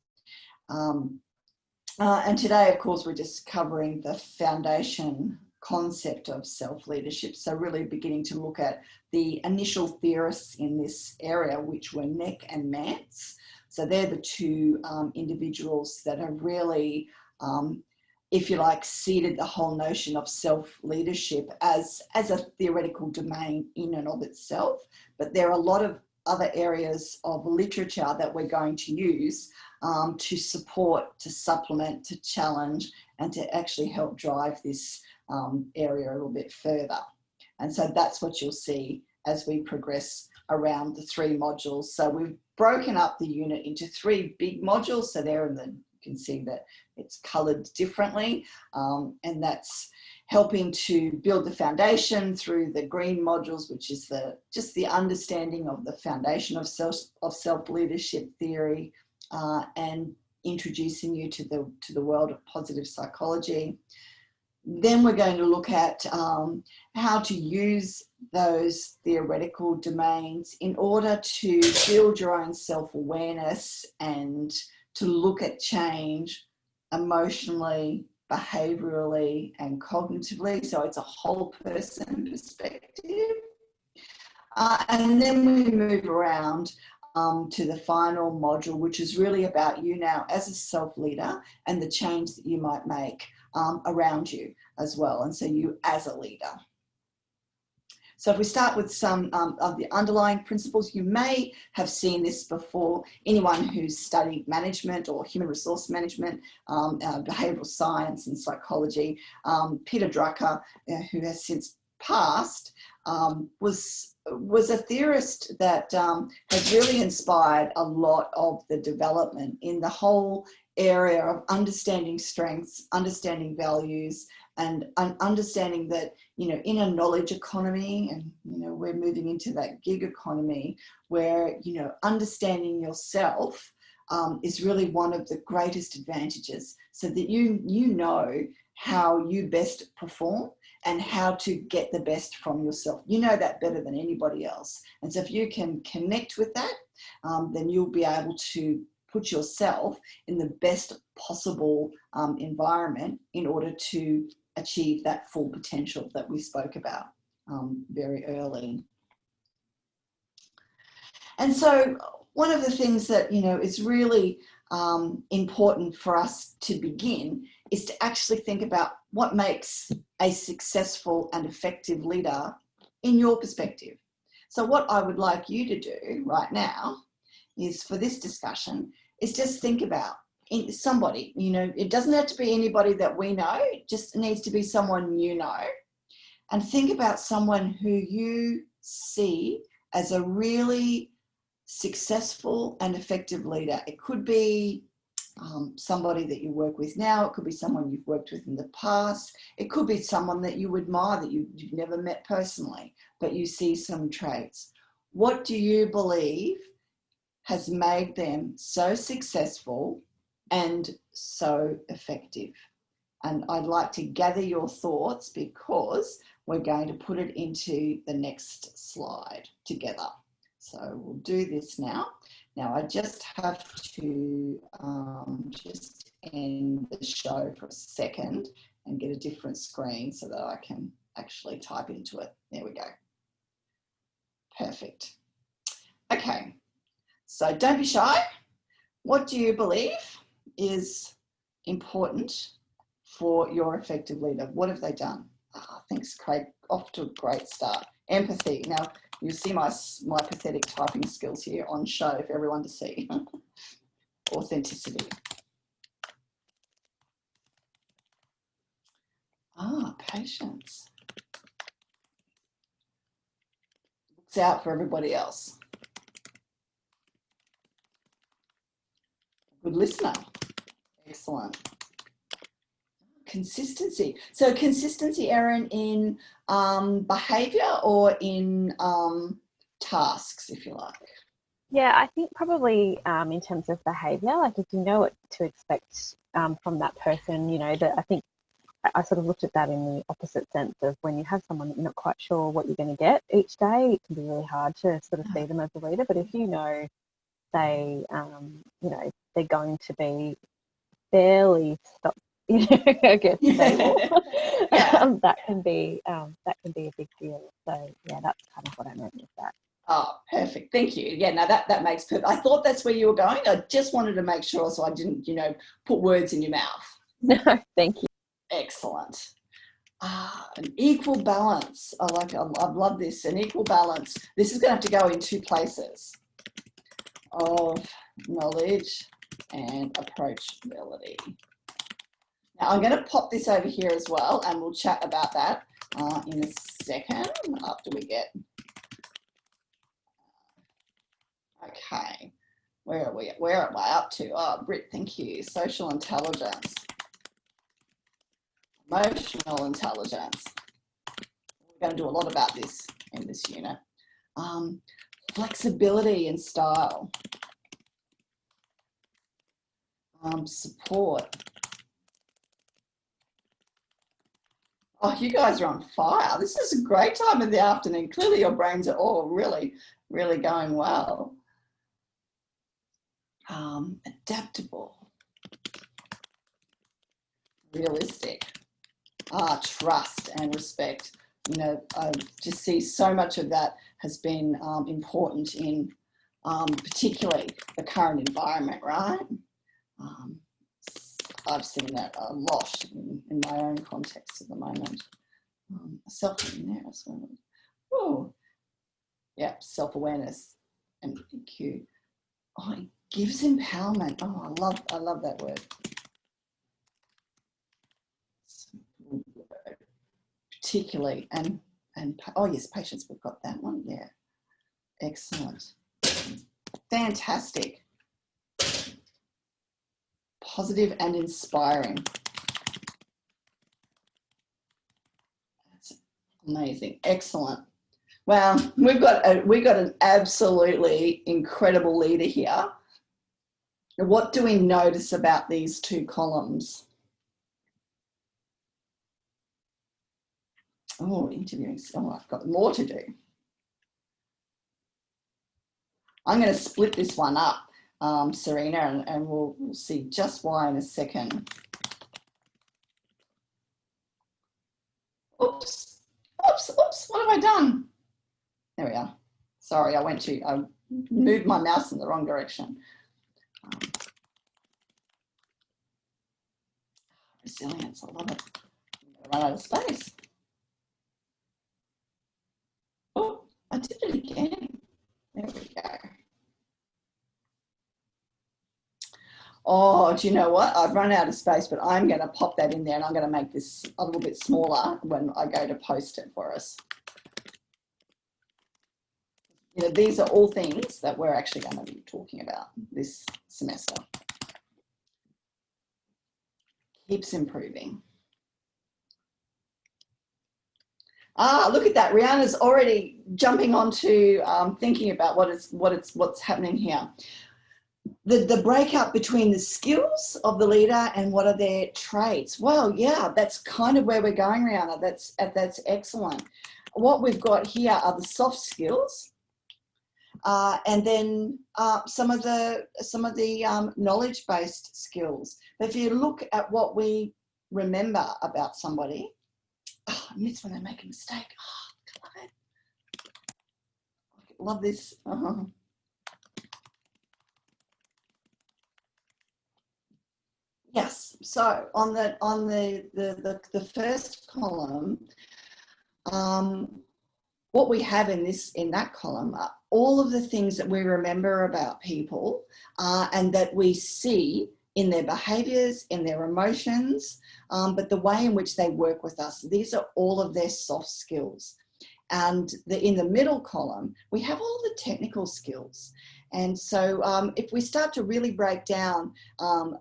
And today, of course, we're just covering the foundation concept of self-leadership. So really beginning to look at the initial theorists in this area, which were Neck and Mance. So they're the two individuals that have really, if you like, seeded the whole notion of self-leadership as a theoretical domain in and of itself. But there are a lot of other areas of literature that we're going to use to support, to supplement, to challenge, and to actually help drive this area a little bit further. And so that's what you'll see as we progress around the three modules. So we've broken up the unit into three big modules. So there in the, you can see that it's coloured differently, and that's helping to build the foundation through the green modules, which is just the understanding of the foundation of self-leadership theory, and introducing you to the world of positive psychology. Then we're going to look at how to use those theoretical domains in order to build your own self-awareness and to look at change emotionally, behaviourally, and cognitively. So it's a whole person perspective. And then we move around to the final module, which is really about you now as a self-leader and the change that you might make around you as well, and so you as a leader. So if we start with some of the underlying principles, you may have seen this before. Anyone who's studied management or human resource management, behavioural science and psychology, Peter Drucker, who has since passed, was a theorist that has really inspired a lot of the development in the whole area of understanding strengths, understanding values, and understanding that, you know, in a knowledge economy, and, you know, we're moving into that gig economy where, you know, understanding yourself is really one of the greatest advantages, so that you know how you best perform and how to get the best from yourself. You know that better than anybody else. And so if you can connect with that, then you'll be able to put yourself in the best possible environment in order to achieve that full potential that we spoke about very early. And so one of the things that, you know, is really important for us to begin is to actually think about what makes a successful and effective leader in your perspective. So what I would like you to do right now is, for this discussion, is just think about somebody, you know, it doesn't have to be anybody that we know, it just needs to be someone you know, and think about someone who you see as a really successful and effective leader. It could be somebody that you work with now, it could be someone you've worked with in the past, it could be someone that you admire that you've never met personally, but you see some traits. What do you believe has made them so successful and so effective? And I'd like to gather your thoughts, because we're going to put it into the next slide together. So we'll do this now. Now I just have to just end the show for a second and get a different screen so that I can actually type into it. There we go. Perfect. Okay, so don't be shy. What do you believe is important for your effective leader? What have they done? Thanks, Craig. Off to a great start. Empathy. Now, you see my pathetic typing skills here on show for everyone to see. Authenticity. Patience. Looks out for everybody else. Good listener. Excellent. Consistency. So consistency, Erin, in behaviour or in tasks, if you like?
Yeah, I think probably in terms of behaviour, like if you know what to expect from that person, you know, that I think I sort of looked at that in the opposite sense of when you have someone that you're not quite sure what you're going to get each day, it can be really hard to sort of see them as a leader. But if you know, say, you know, they're going to be fairly I guess stable, that can be a big deal. So yeah, that's kind of what I meant with that.
Oh, perfect. Thank you. Yeah, no, that makes perfect. I thought that's where you were going. I just wanted to make sure so I didn't, you know, put words in your mouth.
No, thank you.
Excellent. An equal balance. I love this. An equal balance. This is going to have to go in two places of knowledge and approachability. Now, I'm going to pop this over here as well, and we'll chat about that in a second after we get... Okay, where are we? Where am I up to? Oh, Britt, thank you. Social intelligence. Emotional intelligence. We're going to do a lot about this in this unit. Flexibility and style. Support. Oh, you guys are on fire. This is a great time of the afternoon. Clearly your brains are all really, really going well. Adaptable. Realistic. Trust and respect. You know, I just see so much of that has been important in particularly the current environment, right? I've seen that a lot in my own context at the moment. Self in there as well. Oh, yeah, self-awareness and EQ. Oh, it gives empowerment. Oh, I love that word. Particularly and oh yes, patience. We've got that one. Yeah, excellent, fantastic. Positive and inspiring. That's amazing. Excellent. Well, we've got an absolutely incredible leader here. What do we notice about these two columns? Oh, interviewing. Oh, I've got more to do. I'm going to split this one up, Serena, and we'll see just why in a second. Oops, oops, oops, what have I done? There we are. Sorry, I moved my mouse in the wrong direction. Resilience, I love it. I'm going to run out of space. Oh, I did it again. There we go. Oh, do you know what? I've run out of space, but I'm going to pop that in there and I'm going to make this a little bit smaller when I go to post it for us. You know, these are all things that we're actually going to be talking about this semester. Keeps improving. Look at that. Rihanna's already jumping onto thinking about what's happening here. The breakup between the skills of the leader and what are their traits. Well, yeah, that's kind of where we're going, Rihanna. That's excellent. What we've got here are the soft skills, and then some of the knowledge-based skills. But if you look at what we remember about somebody, and it's when they make a mistake. Oh, I love it. I love this. Yes. So on the first column, what we have in that column are all of the things that we remember about people and that we see in their behaviours, in their emotions, but the way in which they work with us. These are all of their soft skills. And in the middle column, we have all the technical skills. And so if we start to really break down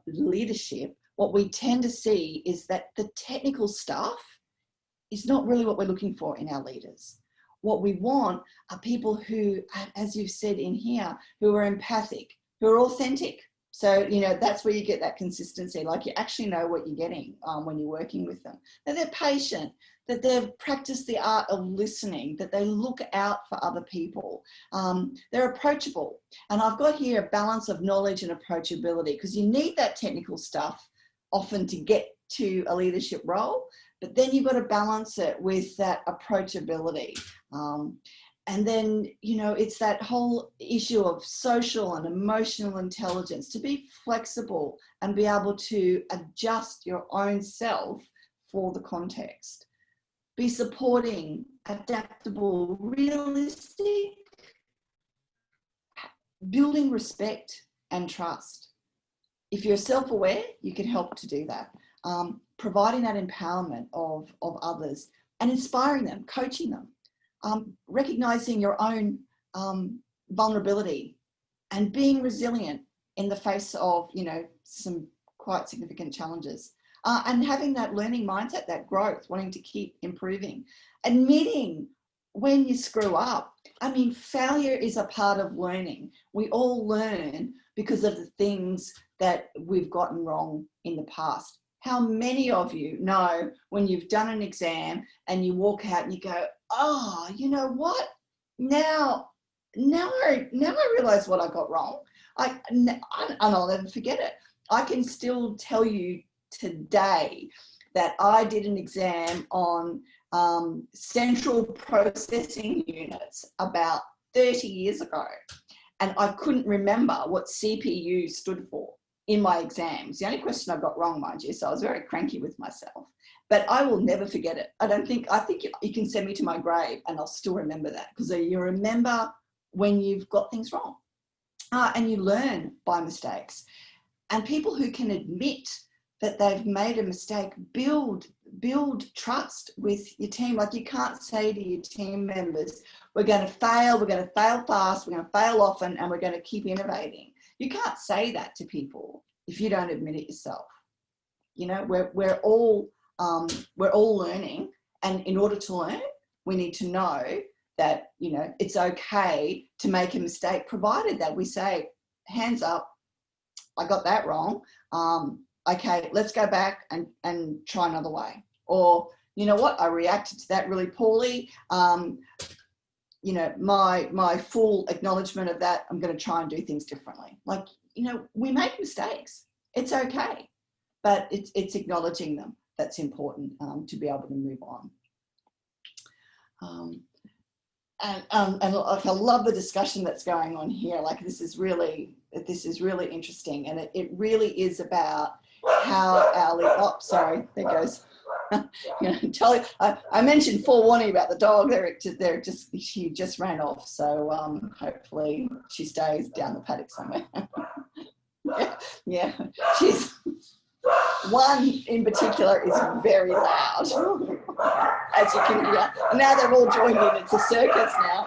leadership, what we tend to see is that the technical stuff is not really what we're looking for in our leaders. What we want are people who, as you've said in here, who are empathic, who are authentic. So, you know, that's where you get that consistency. Like, you actually know what you're getting when you're working with them. That they're patient, that they've practiced the art of listening, that they look out for other people. They're approachable. And I've got here a balance of knowledge and approachability, because you need that technical stuff often to get to a leadership role, but then you've got to balance it with that approachability. And then, you know, it's that whole issue of social and emotional intelligence, to be flexible and be able to adjust your own self for the context. Be supporting, adaptable, realistic, building respect and trust. If you're self-aware, you can help to do that. Providing that empowerment of others and inspiring them, coaching them. Recognizing your own vulnerability and being resilient in the face of, you know, some quite significant challenges, and having that learning mindset, that growth, wanting to keep improving, admitting when you screw up. I mean, failure is a part of learning. We all learn because of the things that we've gotten wrong in the past. How many of you know when you've done an exam and you walk out and you go, oh, you know what? Now I realize what I got wrong. And I'll never forget it. I can still tell you today that I did an exam on central processing units about 30 years ago, and I couldn't remember what CPU stood for in my exams. The only question I got wrong, mind you, so I was very cranky with myself, but I will never forget it. I think you can send me to my grave and I'll still remember that, because you remember when you've got things wrong, and you learn by mistakes. And people who can admit that they've made a mistake build trust with your team. Like, you can't say to your team members, we're going to fail fast, we're going to fail often, and we're going to keep innovating. You can't say that to people if you don't admit it yourself. You know, we're all learning, and in order to learn, we need to know that, you know, it's okay to make a mistake, provided that we say, hands up, I got that wrong. Okay, let's go back and try another way. Or, you know what, I reacted to that really poorly. You know, my full acknowledgement of that, I'm going to try and do things differently. Like, you know, we make mistakes. It's okay, but it's acknowledging them that's important, to be able to move on. And like, I love the discussion that's going on here. Like, this is really interesting, and it really is about how our sorry, there goes. You know, I mentioned forewarning about the dog. She just ran off. So hopefully she stays down the paddock somewhere. yeah, she's one in particular is very loud, as you can hear. Now they've all joined in. It's a circus now.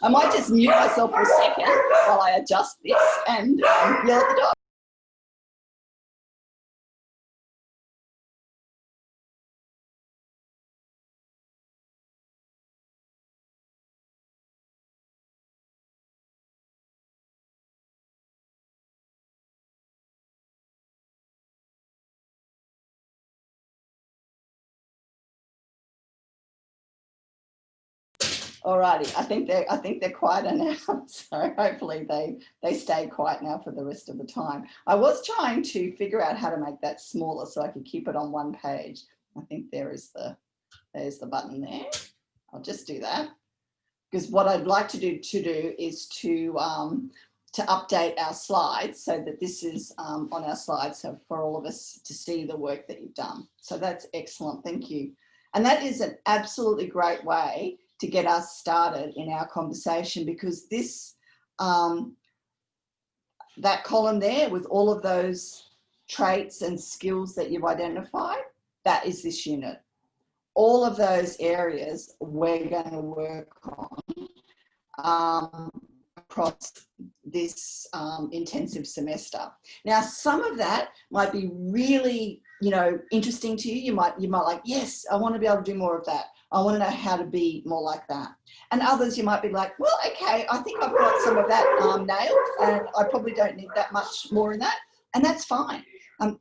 I might just mute myself for a second while I adjust this and yell at the dog. Alrighty, I think they're quieter now, so hopefully they stay quiet now for the rest of the time. I was trying to figure out how to make that smaller so I could keep it on one page. I think there's the button there. I'll just do that, because what I'd like to do is to update our slides so that this is on our slides, so for all of us to see the work that you've done. So that's excellent, thank you. And that is an absolutely great way to get us started in our conversation, because this, that column there with all of those traits and skills that you've identified, that is this unit. All of those areas we're going to work on across this intensive semester. Now, some of that might be really, you know, interesting to you. You might like, yes, I want to be able to do more of that. I want to know how to be more like that. And others, you might be like, well, okay, I think I've got some of that nailed, and I probably don't need that much more in that. And that's fine.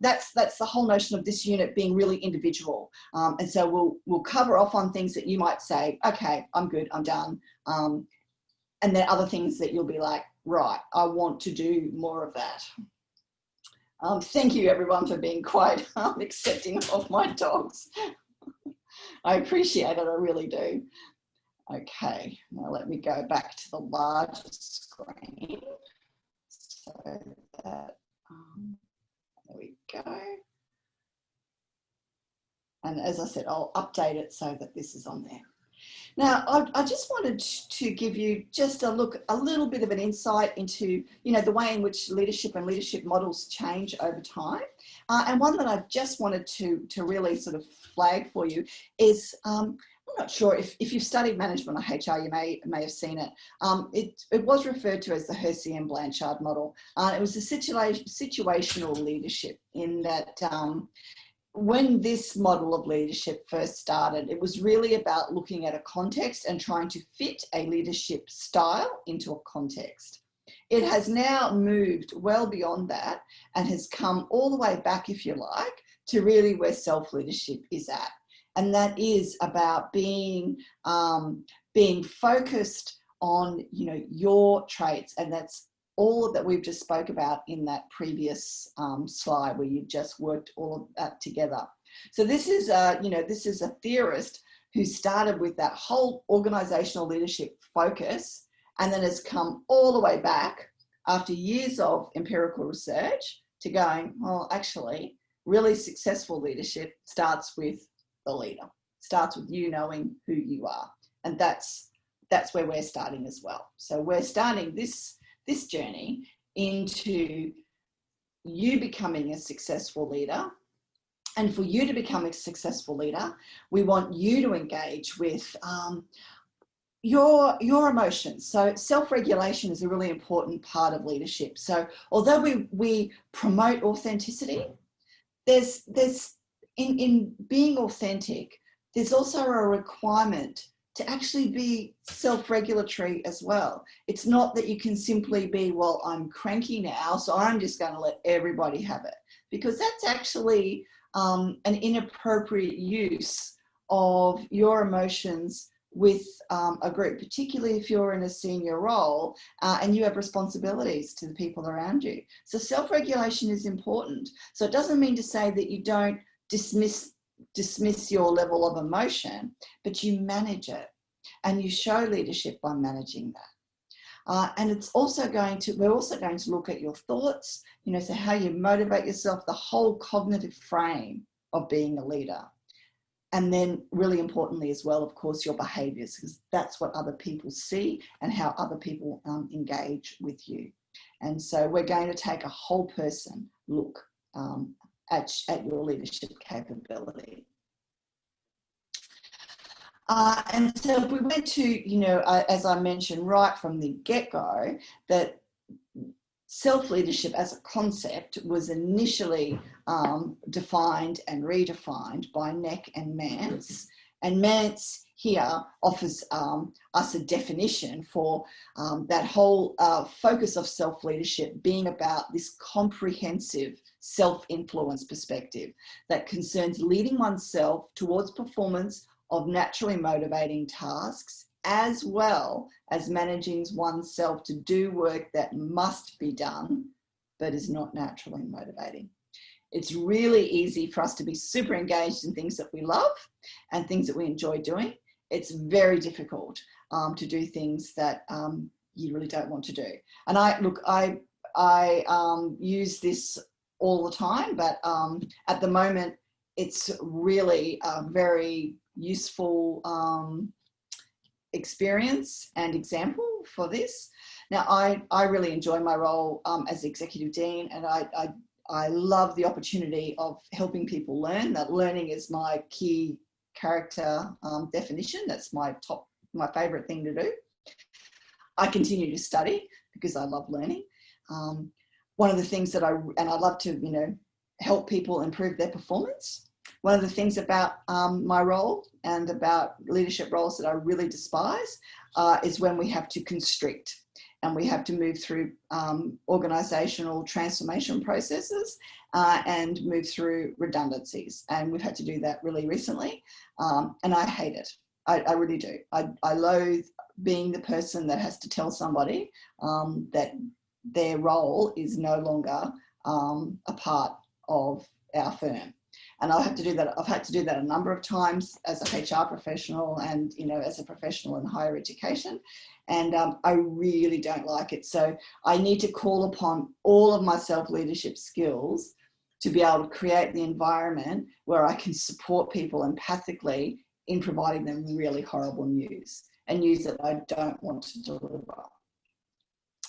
That's the whole notion of this unit being really individual. And so we'll cover off on things that you might say, okay, I'm good, I'm done. And then other things that you'll be like, right, I want to do more of that. Thank you, everyone, for being quite accepting of my dogs. I appreciate it, I really do. Okay, now let me go back to the larger screen. So that, there we go. And as I said, I'll update it so that this is on there. Now, I just wanted to give you just a little bit of an insight into, the way in which leadership and leadership models change over time. And one that I just wanted to really sort of flag for you is, I'm not sure if you've studied management or HR, you may have seen it. It was referred to as the Hersey and Blanchard model. It was a situational leadership in that when this model of leadership first started, it was really about looking at a context and trying to fit a leadership style into a context. It has now moved well beyond that and has come all the way back, if you like, to really where self-leadership is at. And that is about being focused on, your traits, and that's all that we've just spoke about in that previous slide where you've just worked all of that together. So this is a theorist who started with that whole organizational leadership focus and then has come all the way back after years of empirical research to going, well, actually, really successful leadership starts with the leader, starts with you knowing who you are. And that's where we're starting as well. So we're starting this journey into you becoming a successful leader. And for you to become a successful leader, we want you to engage with your emotions. So self-regulation is a really important part of leadership. So although we promote authenticity, there's in being authentic, there's also a requirement to actually be self-regulatory as well. It's not that you can simply be, well, I'm cranky now, so I'm just going to let everybody have it, because that's actually an inappropriate use of your emotions with a group, particularly if you're in a senior role and you have responsibilities to the people around you. So self-regulation is important. So it doesn't mean to say that you don't dismiss your level of emotion, but you manage it, and you show leadership by managing that. And we're also going to look at your thoughts, so how you motivate yourself, the whole cognitive frame of being a leader. And then really importantly as well, of course, your behaviors, because that's what other people see and how other people engage with you. And so we're going to take a whole person look at your leadership capability. And so if we went to, as I mentioned right from the get-go, that self-leadership as a concept was initially defined and redefined by Neck and Mance. And Mance here offers us a definition for that whole focus of self-leadership being about this comprehensive self-influence perspective that concerns leading oneself towards performance of naturally motivating tasks, as well as managing oneself to do work that must be done, but is not naturally motivating. It's really easy for us to be super engaged in things that we love and things that we enjoy doing. It's very difficult to do things that you really don't want to do. And I use this all the time, but at the moment, it's really a very useful experience and example for this. Now, I really enjoy my role as Executive Dean, and I love the opportunity of helping people learn. That learning is my key character definition. That's my favorite thing to do. I continue to study because I love learning. One of the things that I love to, help people improve their performance. one of the things about my role and about leadership roles that I really despise is when we have to constrict and we have to move through organisational transformation processes and move through redundancies. And we've had to do that really recently, and I hate it. I really do. I loathe being the person that has to tell somebody that their role is no longer a part of our firm. And I'll have to do that. I've had to do that a number of times as a HR professional and, you know, as a professional in higher education. And I really don't like it. So I need to call upon all of my self-leadership skills to be able to create the environment where I can support people empathically in providing them really horrible news and news that I don't want to deliver.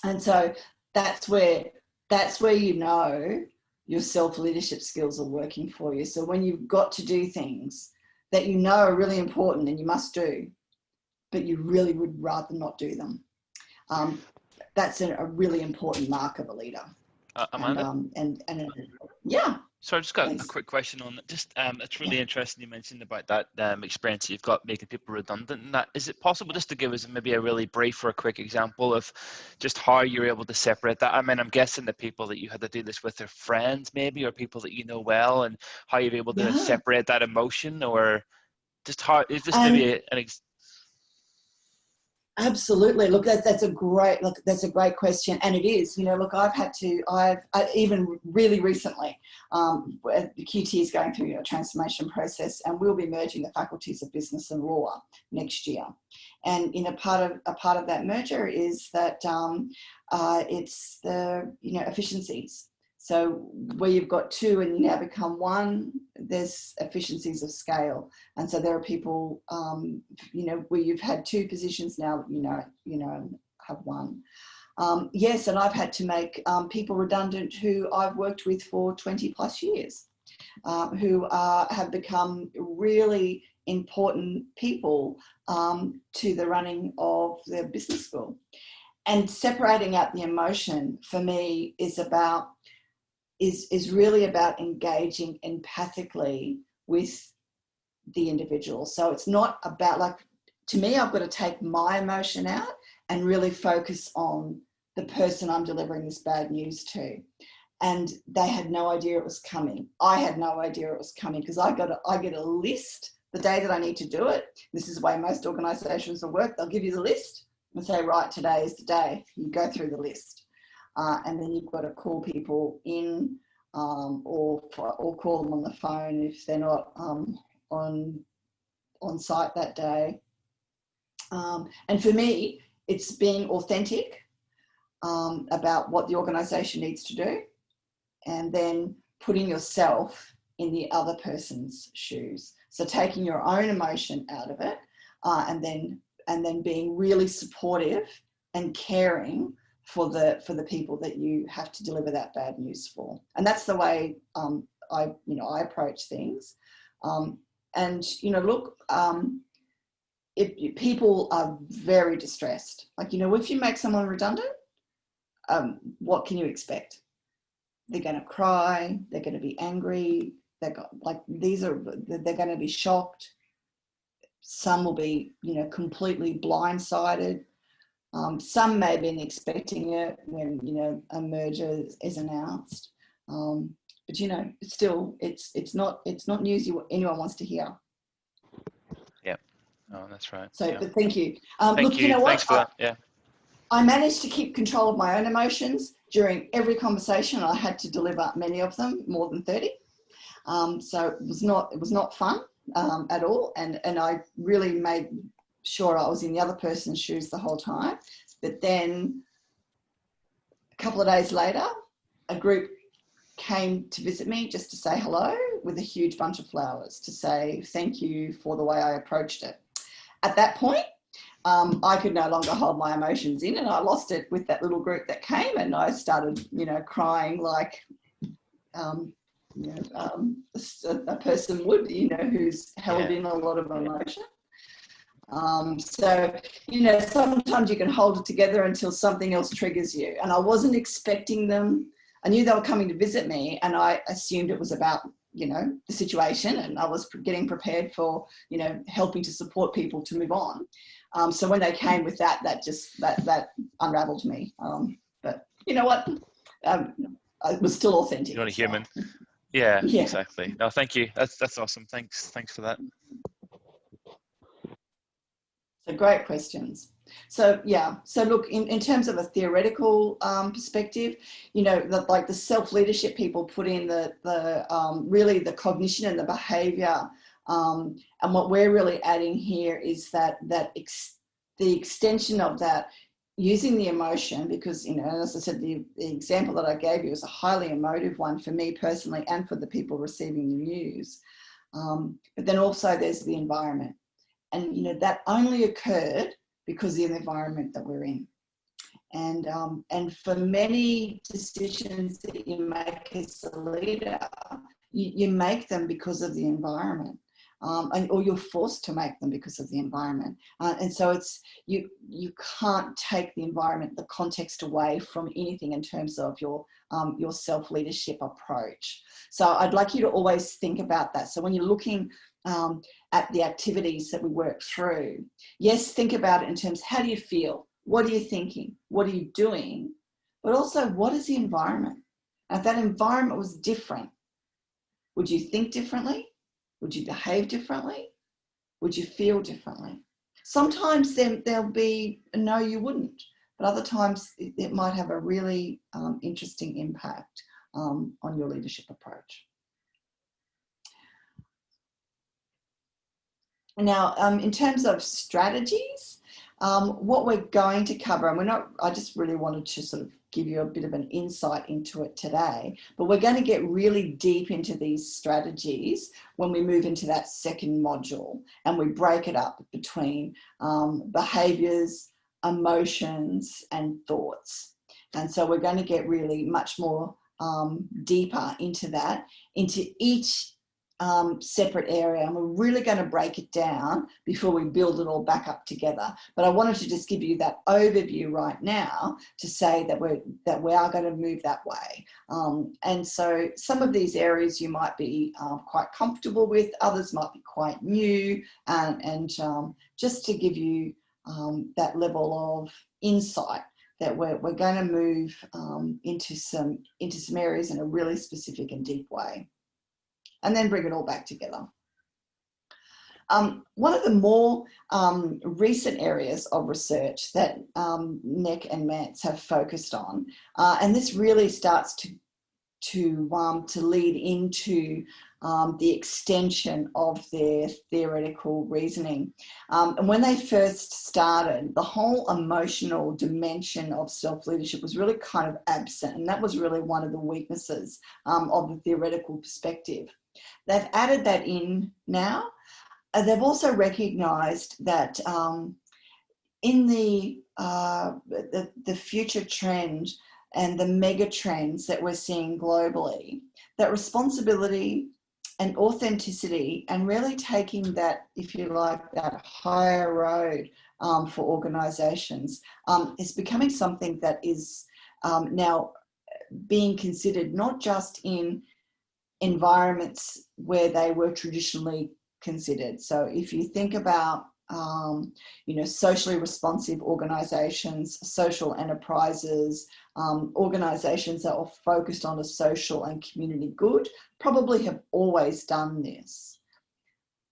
And so that's where you know your self-leadership skills are working for you. So when you've got to do things that you know are really important and you must do, but you really would rather not do them, that's a really important mark of a leader.
Amanda?
Yeah.
So I just got
Please.
a quick question on just it's really interesting you mentioned about that experience that you've got making people redundant. And that, is it possible just to give us maybe a really brief or a quick example of just how you're able to separate that? I mean, I'm guessing the people that you had to do this with are friends maybe, or people that you know well, and how you're able to separate that emotion, or just how is this maybe
Absolutely. Look, that's a great question, and it is. You know, look, I've even really recently, the QT is going through a transformation process, and we'll be merging the faculties of business and law next year. And in a part of that merger is that it's the efficiencies. So where you've got two and you now become one, there's efficiencies of scale. And so there are people, where you've had two positions now, have one. Yes, and I've had to make people redundant who I've worked with for 20 plus years, who have become really important people to the running of the business school. And separating out the emotion for me is really about engaging empathically with the individual. So it's not about, to me, I've got to take my emotion out and really focus on the person I'm delivering this bad news to. And they had no idea it was coming. I had no idea it was coming because I get a list the day that I need to do it. This is the way most organisations will work. They'll give you the list and say, right, today is the day. You go through the list. And then you've got to call people in or call them on the phone if they're not on site that day. And for me, it's being authentic about what the organisation needs to do, and then putting yourself in the other person's shoes. So taking your own emotion out of it, and then being really supportive and caring for the people that you have to deliver that bad news for. And that's the way I approach things. If people are very distressed, if you make someone redundant, what can you expect? They're going to cry, they're going to be angry, they're going to be shocked. Some will be, completely blindsided. Some may have been expecting it when, a merger is announced. But, it's not news anyone wants to hear.
Yeah, no, that's right.
So,
yeah.
But thank you.
Thank you.
You know what?
Thanks for that. Yeah.
I managed to keep control of my own emotions during every conversation. I had to deliver many of them, more than 30. So it was not fun at all. And I really made sure I was in the other person's shoes the whole time. But then a couple of days later, a group came to visit me just to say hello with a huge bunch of flowers to say thank you for the way I approached it. At that point, I could no longer hold my emotions in, and I lost it with that little group that came, and I started, crying like, a person would, who's held in a lot of emotion. So, sometimes you can hold it together until something else triggers you. And I wasn't expecting them. I knew they were coming to visit me, and I assumed it was about you know, the situation, and I was getting prepared for, you know, helping to support people to move on. So when they came with that, that unraveled me. But you know what? It was still authentic.
You're not a human. Yeah,
Yeah.
exactly. No, thank you. That's awesome. Thanks for that.
So great questions. So yeah, so look, in terms of a theoretical perspective, you know, like the self-leadership people put in the really the cognition and the behavior, and what we're really adding here is the extension of that, using the emotion, because, you know, as I said, the example that I gave you is a highly emotive one for me personally and for the people receiving the news. But then also there's the environment. And, you know, that only occurred because of the environment that we're in. And for many decisions that you make as a leader, you make them because of the environment, or you're forced to make them because of the environment. And so it's, you can't take the environment, the context away from anything in terms of your self-leadership approach. So I'd like you to always think about that. So when you're looking at the activities that we work through, yes, think about it in terms, how do you feel? What are you thinking? What are you doing? But also, what is the environment? And if that environment was different, would you think differently? Would you behave differently? Would you feel differently? Sometimes there'll be, no, you wouldn't. But other times it might have a really interesting impact on your leadership approach. Now, in terms of strategies, what we're going to cover, and I just really wanted to sort of give you a bit of an insight into it today, but we're going to get really deep into these strategies when we move into that second module and we break it up between behaviours, emotions and thoughts. And so we're going to get really much more deeper into that, into each separate area, and we're really going to break it down before we build it all back up together. But I wanted to just give you that overview right now to say that we are going to move that way. And so some of these areas you might be quite comfortable with, others might be quite new, and just to give you that level of insight that we're going to move into some areas in a really specific and deep way, and then bring it all back together. One of the more recent areas of research that Neck and Mance have focused on, and this really starts to lead into the extension of their theoretical reasoning. And when they first started, the whole emotional dimension of self-leadership was really kind of absent, and that was really one of the weaknesses of the theoretical perspective. They've added that in now. They've also recognised that in the future trend and the mega trends that we're seeing globally, that responsibility and authenticity, and really taking that, if you like, that higher road for organisations is becoming something that is now being considered not just in environments where they were traditionally considered. So if you think about socially responsive organisations, social enterprises, organisations that are focused on a social and community good, probably have always done this.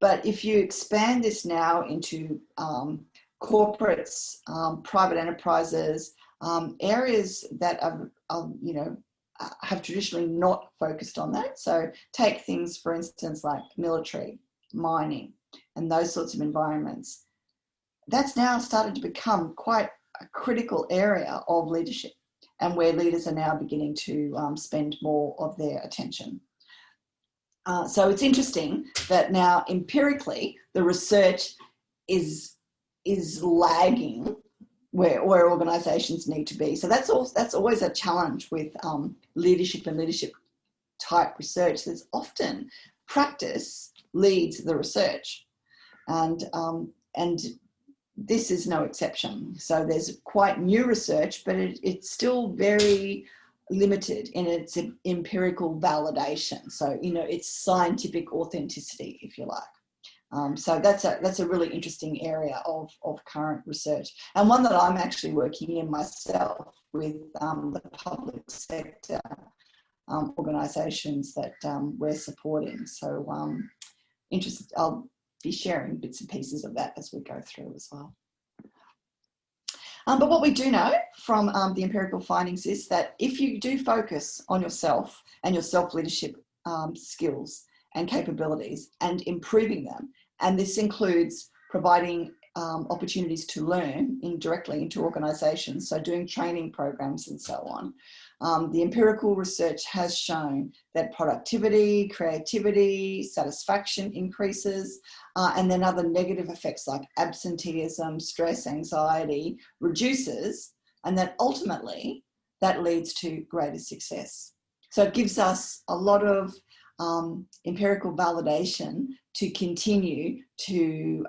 But if you expand this now into corporates, private enterprises, areas that are have traditionally not focused on that. So take things, for instance, like military, mining, and those sorts of environments. That's now started to become quite a critical area of leadership, and where leaders are now beginning to spend more of their attention. So it's interesting that now empirically the research is lagging where organisations need to be. So that's always a challenge with leadership and leadership type research. There's often practice leads the research, and this is no exception. So there's quite new research, but it's still very limited in its empirical validation. So, you know, it's scientific authenticity, if you like. So that's a really interesting area of current research, and one that I'm actually working in myself with the public sector organisations that we're supporting. So interested, I'll be sharing bits and pieces of that as we go through as well. But what we do know from the empirical findings is that if you do focus on yourself and your self-leadership skills and capabilities and improving them, and this includes providing opportunities to learn directly into organisations, so doing training programs and so on. The empirical research has shown that productivity, creativity, satisfaction increases, and then other negative effects like absenteeism, stress, anxiety reduces, and that ultimately that leads to greater success. So it gives us a lot of empirical validation to continue to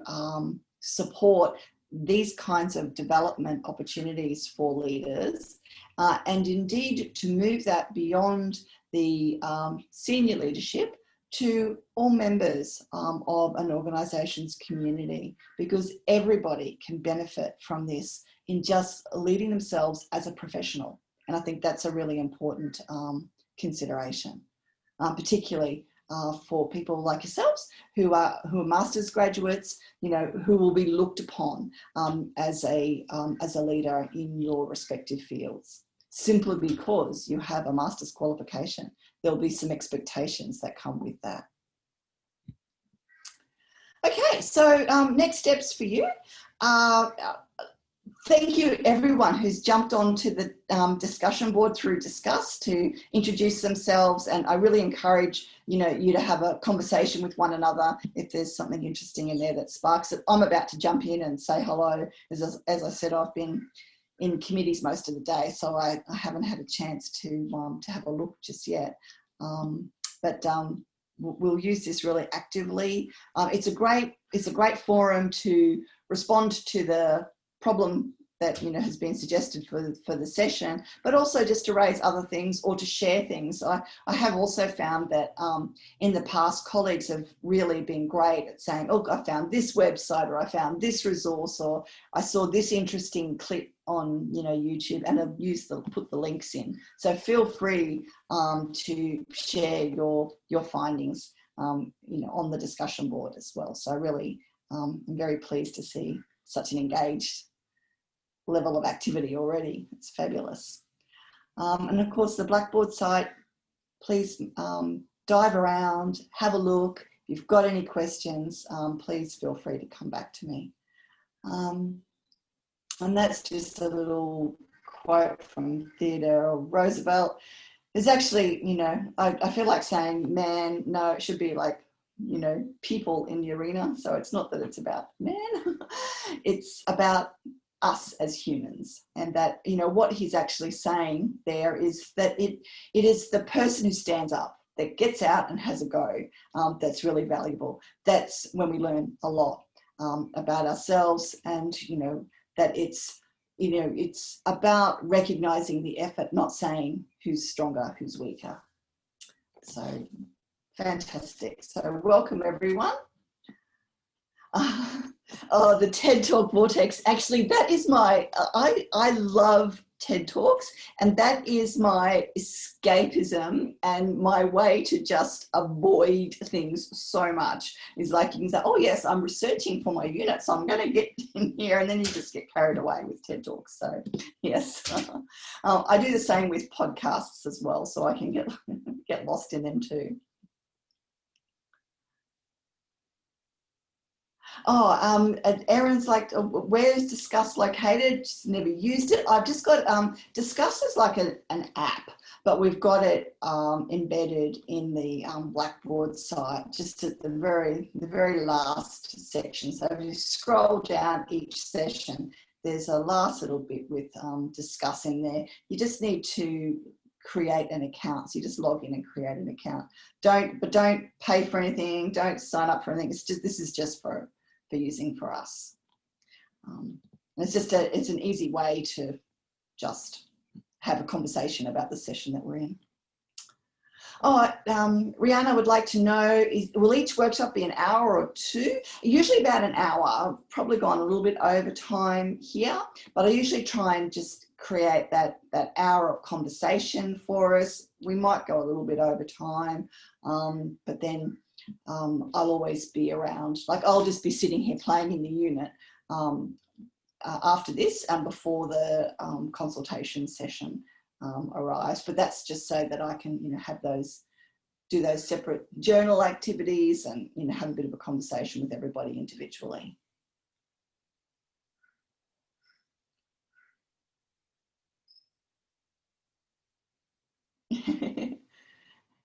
support these kinds of development opportunities for leaders, and indeed to move that beyond the senior leadership to all members of an organisation's community, because everybody can benefit from this in just leading themselves as a professional. And I think that's a really important consideration, particularly for people like yourselves who are master's graduates, you know, who will be looked upon as a leader in your respective fields, simply because you have a master's qualification. There'll be some expectations that come with that. Okay, so next steps for you. Thank you everyone who's jumped onto the discussion board through Discuss to introduce themselves, and I really encourage you to have a conversation with one another if there's something interesting in there that sparks it. I'm about to jump in and say hello. As I said, I've been in committees most of the day, so I haven't had a chance to have a look just yet. But we'll use this really actively. It's a great forum to respond to the problem that has been suggested for the session, but also just to raise other things or to share things. I have also found that in the past, colleagues have really been great at saying, oh, I found this website, or I found this resource, or I saw this interesting clip on YouTube, and I've put the links in. So feel free to share your findings on the discussion board as well. So really, I'm very pleased to see such an engaged level of activity already. It's fabulous. And of course, the Blackboard site, please dive around, have a look. If you've got any questions, please feel free to come back to me. And that's just a little quote from Theodore Roosevelt. There's actually, I feel like saying man, no, it should be like, people in the arena. So it's not that it's about man, it's about us as humans. And that, what he's actually saying there is that it is the person who stands up, that gets out and has a go, that's really valuable. That's when we learn a lot about ourselves, and, that it's about recognizing the effort, not saying who's stronger, who's weaker. So fantastic. So welcome everyone. Oh, the TED Talk Vortex. Actually, that is I love TED Talks, and that is my escapism and my way to just avoid things so much. Is like, you can say, oh yes, I'm researching for my unit, so I'm going to get in here, and then you just get carried away with TED Talks. So yes, I do the same with podcasts as well, so I can get lost in them too. Oh, Erin's like, where is Discuss located? Just never used it. I've just got, Discuss is like an app, but we've got it embedded in the Blackboard site, just at the very last section. So if you scroll down each session, there's a last little bit with Discuss in there. You just need to create an account. So you just log in and create an account. Don't pay for anything. Don't sign up for anything. This is just for using for us. It's an easy way to just have a conversation about the session that we're in. Oh, Rihanna would like to know, will each workshop be an hour or two? Usually about an hour. I've probably gone a little bit over time here, but I usually try and just create that hour of conversation for us. We might go a little bit over time, but then I'll always be around. Like, I'll just be sitting here playing in the unit after this and before the consultation session arrives, but that's just so that I can, do those separate journal activities and, have a bit of a conversation with everybody individually.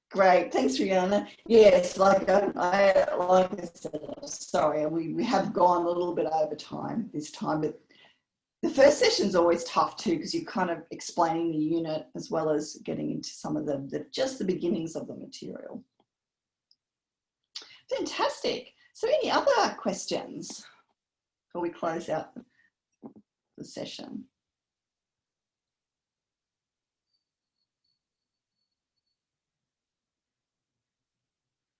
Great, thanks, Rihanna. Yes, like I said, sorry, we have gone a little bit over time this time, but the first session's always tough too, because you're kind of explaining the unit as well as getting into some of just the beginnings of the material. Fantastic. So any other questions before we close out the session?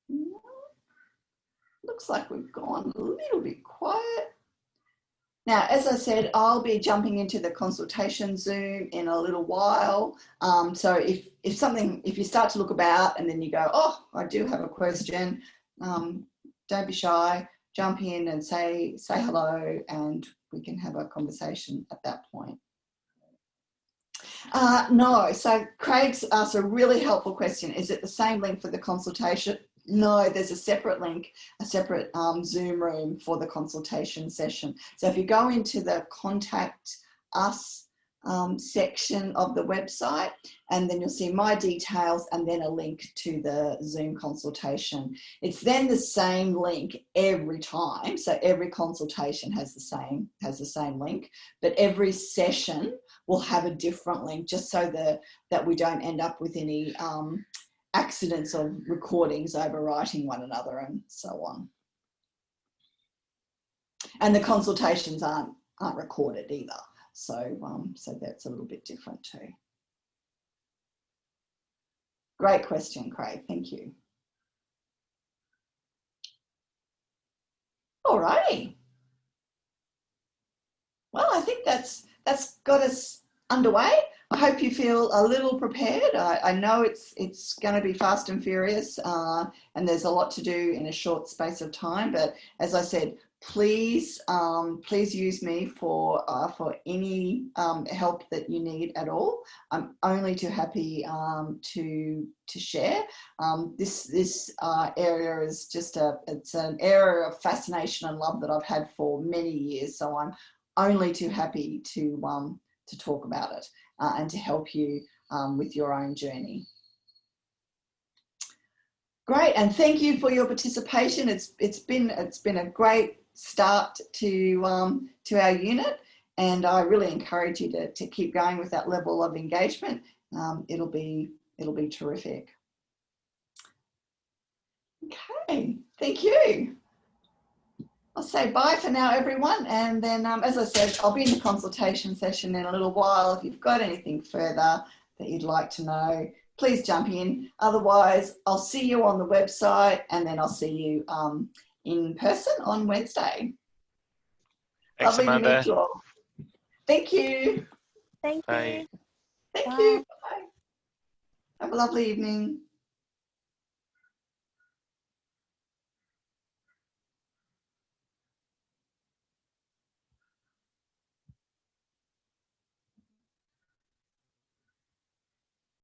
No. Looks like we've gone a little bit quiet. Now, as I said, I'll be jumping into the consultation Zoom in a little while. So if you start to look about and then you go, oh, I do have a question, don't be shy, jump in and say hello, and we can have a conversation at that point. No, so Craig's asked a really helpful question. Is it the same link for the consultation? No, there's a separate link, a separate Zoom room for the consultation session. So if you go into the Contact Us section of the website, and then you'll see my details and then a link to the Zoom consultation. It's then the same link every time. So every consultation has the same link, but every session will have a different link, just so that we don't end up with any accidents of recordings overwriting one another and so on. And the consultations aren't recorded either. So that's a little bit different too. Great question, Craig. Thank you. All righty. Well, I think that's got us underway. I hope you feel a little prepared. I know it's going to be fast and furious, and there's a lot to do in a short space of time. But as I said, please use me for any help that you need at all. I'm only too happy to share. This area is just it's an area of fascination and love that I've had for many years. So I'm only too happy to talk about it and to help you with your own journey. Great, and thank you for your participation. It's been a great start to our unit, and I really encourage you to keep going with that level of engagement. It'll be terrific. Okay, thank you. I'll say bye for now, everyone, and then as I said, I'll be in the consultation session in a little while. If you've got anything further that you'd like to know, please jump in. Otherwise, I'll see you on the website, and then I'll see you in person on Wednesday.
Thanks,
Lovely
Amanda.
to meet you all. Thank you.
Thank you.
Bye.
Thank
Bye.
you. Bye. Have a lovely evening.